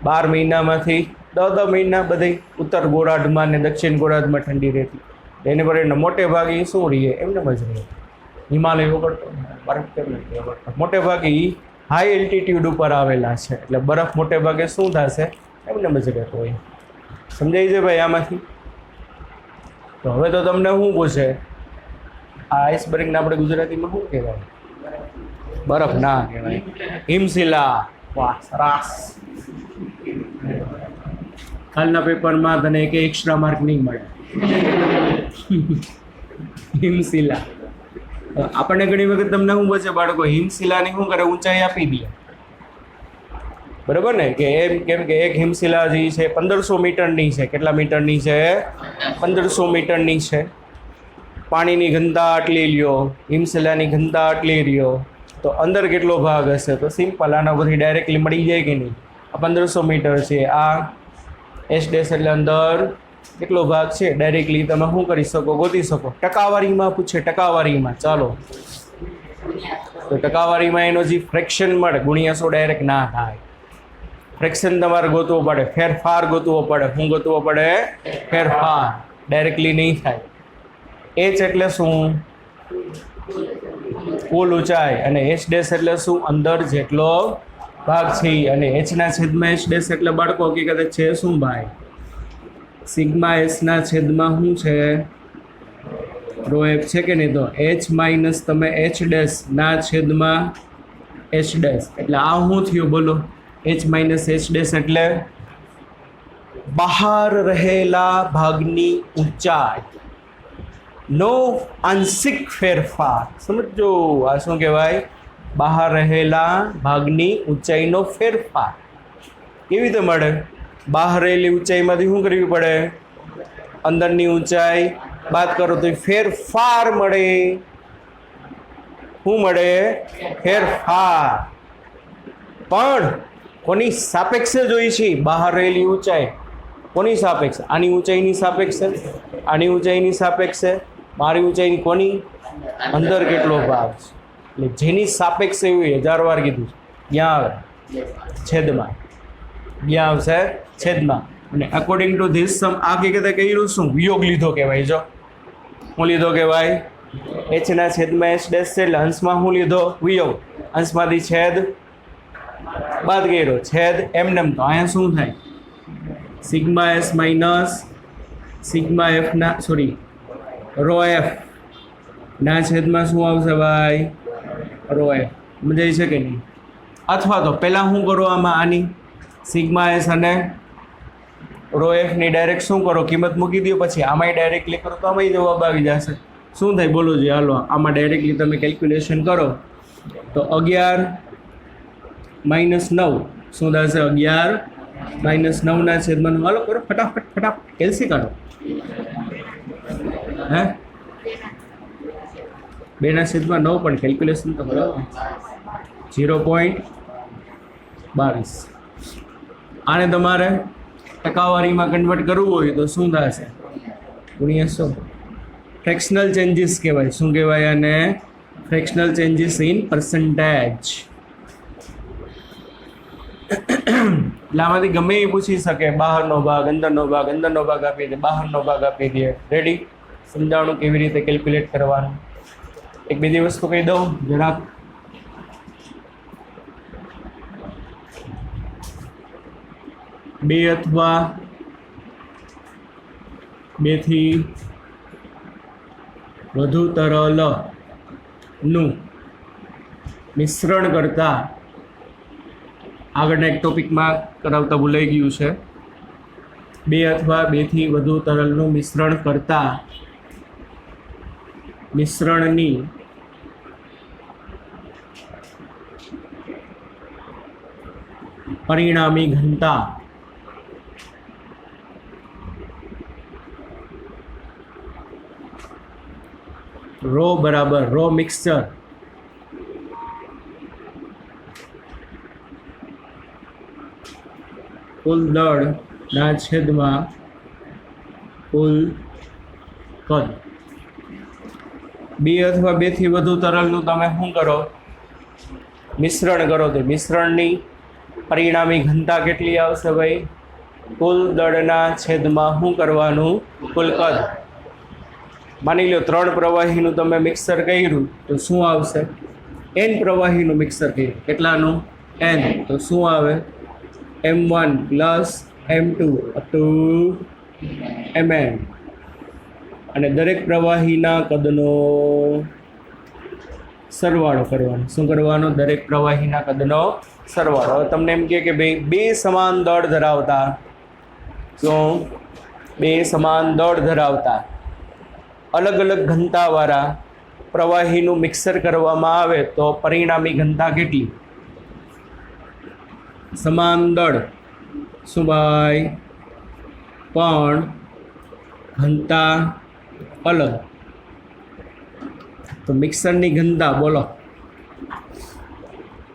A: 12 મહિનામાંથી 10 મહિના બધી ઉત્તર ગોળાર્ધમાં ને દક્ષિણ ગોળાર્ધમાં ઠંડી રહેતી. એને પર મોટે ભાગે એ શું રહીએ? એમને જ રહે. હિમાલય વગરતો બરફ કેમ નથી વગરતો? મોટે ભાગે એ હાઈ એલ્ટિટ્યુડ ઉપર આવેલા છે, એટલે બરફ મોટે ભાગે શું થશે? એમને જ રહેતો હોય. સમજાય છે ભાઈ આમાંથી? તો હવે તો તમને શું પૂછે, આ આઈસબર્ગને આપણે ગુજરાતીમાં શું કહેવાય? બરફ ના કહેવાય, હિમશિલા. વાહ, સરસ. કાલના પેપરમાં તને એક એક્સ્ટ્રા માર્ક નહીં મળે. હિમશિલા. આપણને ઘણી વખત તમને શું પૂછે બાળકો, હિમશિલાની શું કરે? ઊંચાઈ આપી દે, બરાબર ને? કે એમ કેમ કે એક હિમશિલા જે છે 1500 મીટરની છે. કેટલા મીટરની છે? 1500 મીટરની છે. પાણીની ઘનતા આટલી લ્યો, હિમશિલાની ઘનતા આટલી રહ્યો, તો અંદર કેટલો ભાગ હશે? તો સિમ્પલ, આના પરથી ડાયરેક્ટલી મળી જાય કે નહીં? આ 1500 મીટર છે, આ એસ ડેશ એટલે અંદર કેટલો ભાગ છે? ડાયરેક્ટલી તમે શું કરી શકો? ગોતી શકો. ટકાવારીમાં પૂછે, ટકાવારીમાં. ચાલો, તો ટકાવારીમાં એનો જે ફ્રેક્શન મળે, ગુણ્યા 100 ડાયરેક્ટ ના થાય. ફ્રેક્શન તમારે ગોતવો પડે, ફેરફાર ગોતવો પડે. શું ગોતવો પડે? ફેરફાર. ડાયરેક્ટલી નહીં થાય. એચ એટલે શું? કુલ ઊંચાઈ. અને એચ ડેશ એટલે શું? અંદર જેટલો ભાગ છે. અને એચના છેદમાં એચ ડેશ એટલે બાળકો હકીકતે છે શું ભાઈ? સિગ્મા એચના છેદમાં શું છે? રો એફ છે કે નહીં? તો એચ માઇનસ તમે એચ ડેશ ના છેદમાં એચ ડેશ. એટલે આ શું થયું બોલો? એચ માઇનસ એચ ડેશ એટલે બહાર રહેલા ભાગની ઊંચાઈ નો આંશિક ફેરફાર. સમજો, આ શું કહેવાય? બહાર રહેલા ભાગની ઊંચાઈનો ફેરફાર. કેવી રીતે મળે? બહાર રહેલી ઊંચાઈમાંથી શું કરવી પડે? અંદરની ઊંચાઈ બાદ કરો તો ફેરફાર મળે. શું મળે? ફેરફાર. પણ કોની સાપેક્ષે જોઈ છે? બહાર રહેલી ઊંચાઈ કોની સાપેક્ષે? આની ઊંચાઈની સાપેક્ષે, આની ઊંચાઈની સાપેક્ષે, મારી ઊંચાઈની કોની? અંદર કેટલો ભાગ છે? એટલે જેની સાપેક્ષે એવી 1000 વાર કીધું, ત્યાં આવે છેદમાં, ત્યાં આવશે છેદમાં. અને અકોર્ડિંગ ટુ ધીસ સમ આ હકીકતે કર્યું શું? વિયોગ લીધો કહેવાય. જો શું લીધો કહેવાય? એચના છેદમાં એચ ડેશ છે, એટલે અંશમાં શું લીધો? વિયોગ. અંશમાંથી છેદ બાદ કર્યો, છેદ એમનેમ. તો અહીંયા શું થાય? Sigma S minus sigma F ના સોરી રો એફ ના છેદમાં શું આવશે ભાઈ? Rho F. સમજાય છે કે નહીં? અથવા તો પહેલાં શું કરો આમાં? આની સિગ્મા એસ અને રો એફની ડાયરેક્ટ શું કરો? કિંમત મૂકી દો. પછી આમાંય ડાયરેક્ટલી કરો તો આમાંય જવાબ આવી જશે. શું થાય બોલો જી? હાલો આમાં ડાયરેક્ટલી તમે કેલ્ક્યુલેશન કરો તો 11 -9 શું થશે? 11 - 9 ના છેદમાં હાલો કરો ફટાફટ એલસી કાઢો. હે 2 ના છેદમાં 9 પણ કેલ્ક્યુલેશન તો કરો. 0.22. આને તમારે ટકાવારીમાં કન્વર્ટ કરવું હોય તો શું થશે? ગુણ્યા 100. ફ્રેક્શનલ ચેન્જીસ કહેવાય. શું કહેવાય આને? Fractional changes in percentage. એટલે આમાંથી ગમે એ પૂછી શકે, બહારનો ભાગ, અંદરનો ભાગ, અંદરનો ભાગ આપી દે, બહારનો ભાગ આપી દે. રેડી? સમજાવવાનું કેવી રીતે કેલ્ક્યુલેટ કરવાનું. એક બીજી વસ્તુ કહી દઉં જરાક. બે અથવા બેથી વધુ તરલનું મિશ્રણ કરતા, આગળના એક ટોપિકમાં કરાવતા ભૂલાઈ ગયું છે. 2 અથવા 2 થી વધુ તરલનું મિશ્રણ કરતા મિશ્રણની પરિણામી ઘનતા રો બરાબર રો મિક્સચર કુલ દળ ના છેદમાં કુલ કદ. 2 અથવા 2 થી વધુ તરલનું તમે શું કરો? મિશ્રણ કરો. તો મિશ્રણની પરિણામી ઘનતા કેટલી આવશે ભાઈ? કુલ દળના છેદમાં શું કરવાનું? કુલ કદ. માની લો 3 પ્રવાહીનું તમે મિક્સર કર્યું તો શું આવશે? n પ્રવાહીનું મિક્સર કર્યું. કેટલાનું? n. તો શું આવે? m1 + m2 up to mn. અને દરેક પ્રવાહીના કદનો સરવાળો કરવાનો. શું કરવાનો? દરેક પ્રવાહીના કદનો સરવાળો. હવે તમને એમ કહે કે ભાઈ 2 સમાન દળ ધરાવતા, શું 2 સમાન દળ ધરાવતા અલગ અલગ ઘનતાવાળા પ્રવાહીનું મિક્સર કરવામાં આવે તો પરિણામી ઘનતા કેટલી? સમાન દળ શું ભાઈ? પણ ઘનતા અલગ. તો મિક્સરની ઘનતા બોલો.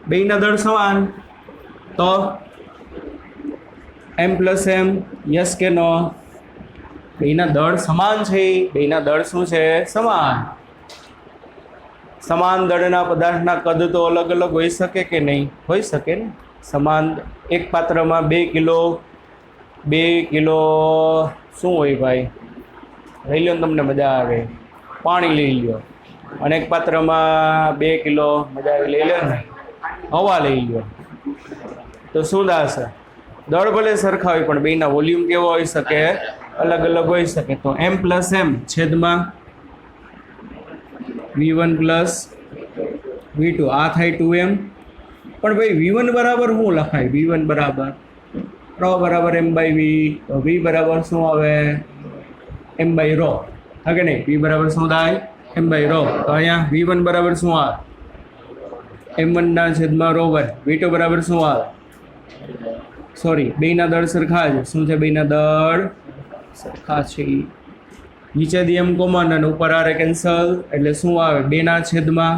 A: બેયના દળ સમાન તો m + m. યસ કે નો? બેયના દળ સમાન છે. બેયના દળ શું છે? સમાન. સમાન દળના પદાર્થના કદ તો અલગ અલગ હોઈ શકે કે નહીં? હોઈ શકે ને. સમાન એક પાત્રમાં 2 કિલો શું હોય ભાઈ? લઈ લો તમને મજા આવે, પાણી લઈ લો. અને એક પાત્રમાં 2 કિલો મજા આવે લઈ લો ને, હવા લઈ લો. તો શું થશે? દળ ભલે સરખા હોય પણ બેયના વોલ્યુમ કેવો હોઈ શકે? અલગ અલગ હોઈ શકે. તો m + m છેદમાં v1 + v2 આ થાય 2m. પણ ભાઈ v1 બરાબર શું લખાય? v1 બરાબર ρ = m/v. તો v બરાબર શું આવે? m/ρ. હા કે નહીં? v બરાબર શું થાય? m/ρ. તો અહીંયા v1 બરાબર શું આવે? m1 ના છેદમાં ρ1. v2 બરાબર શું આવે? સોરી, બેયના દળ સરખા છે. શું છે? બેયના દળ સરખા છે. નીચેથી m કોમન અને ઉપર આરે કેન્સલ એટલે શું આવે? 2 ના છેદમાં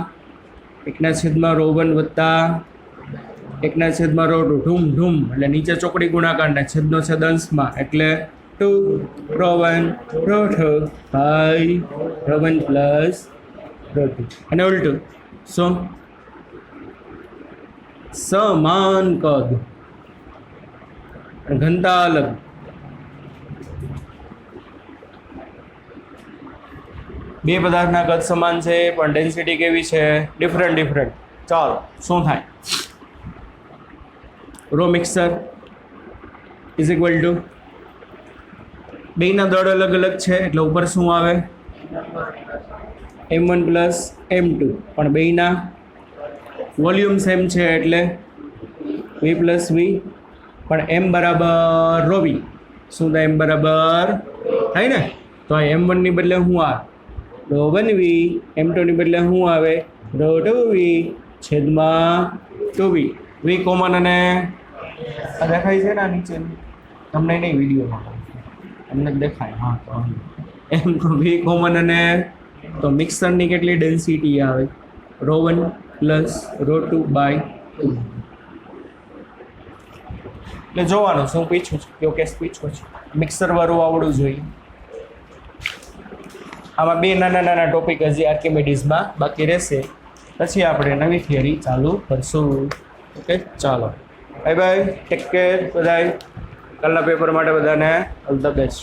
A: 1 ના છેદમાં ρ1 વત્તા 1 ના છેદમાં ρ2. ઢૂમ ઢૂમ એટલે નીચે ચોકડી ગુણાકારના છેદનો છેદ અંશમાં એટલે 2 ρ1 ρ2 ભાઈ ρ1 + ρ2. અને ઉલટું શું? સમાન કદ ઘનતા અલગ. બે પદાર્થના કદ સમાન છે પણ ડેન્સિટી કેવી છે? ડિફરન્ટ. ચાલો શું થાય? Raw mixture is equal to બેયના દળ અલગ અલગ છે એટલે ઉપર શું આવે? m1 + m2. પણ બેયના વોલ્યુમ સેમ છે એટલે v + v. પણ m બરાબર ρv. શું થાય? m બરાબર થાય ને? તો આ m1 ની બદલે શું આવે? રો 1v m2 ની બદલે શું આવે રો 2v છેદમાં 2v v કોમન અને આ દેખાય છે ને આ નીચે તમને નહીં વિડીયોમાં તમને દેખાય હા તો એમ v કોમન અને તો મિક્સરની કેટલી ડેન્સિટી આવે રો 1 પ્લસ રો 2 બાય 2 એટલે જોવાનું શું પૂછ્યું છે કયો કેસ પૂછ્યો છે મિક્સર વાળું આવડવું જોઈએ આમાં બે નાના નાના ટોપિક હજી આર્કિમિડીઝમાં બાકી રહેશે પછી આપણે નવી થિયરી ચાલુ કરશું ઓકે ચાલો બાય બાય ટેક કેર બધાય કાલના પેપર માટે બધાને ઓલ ધ બેસ્ટ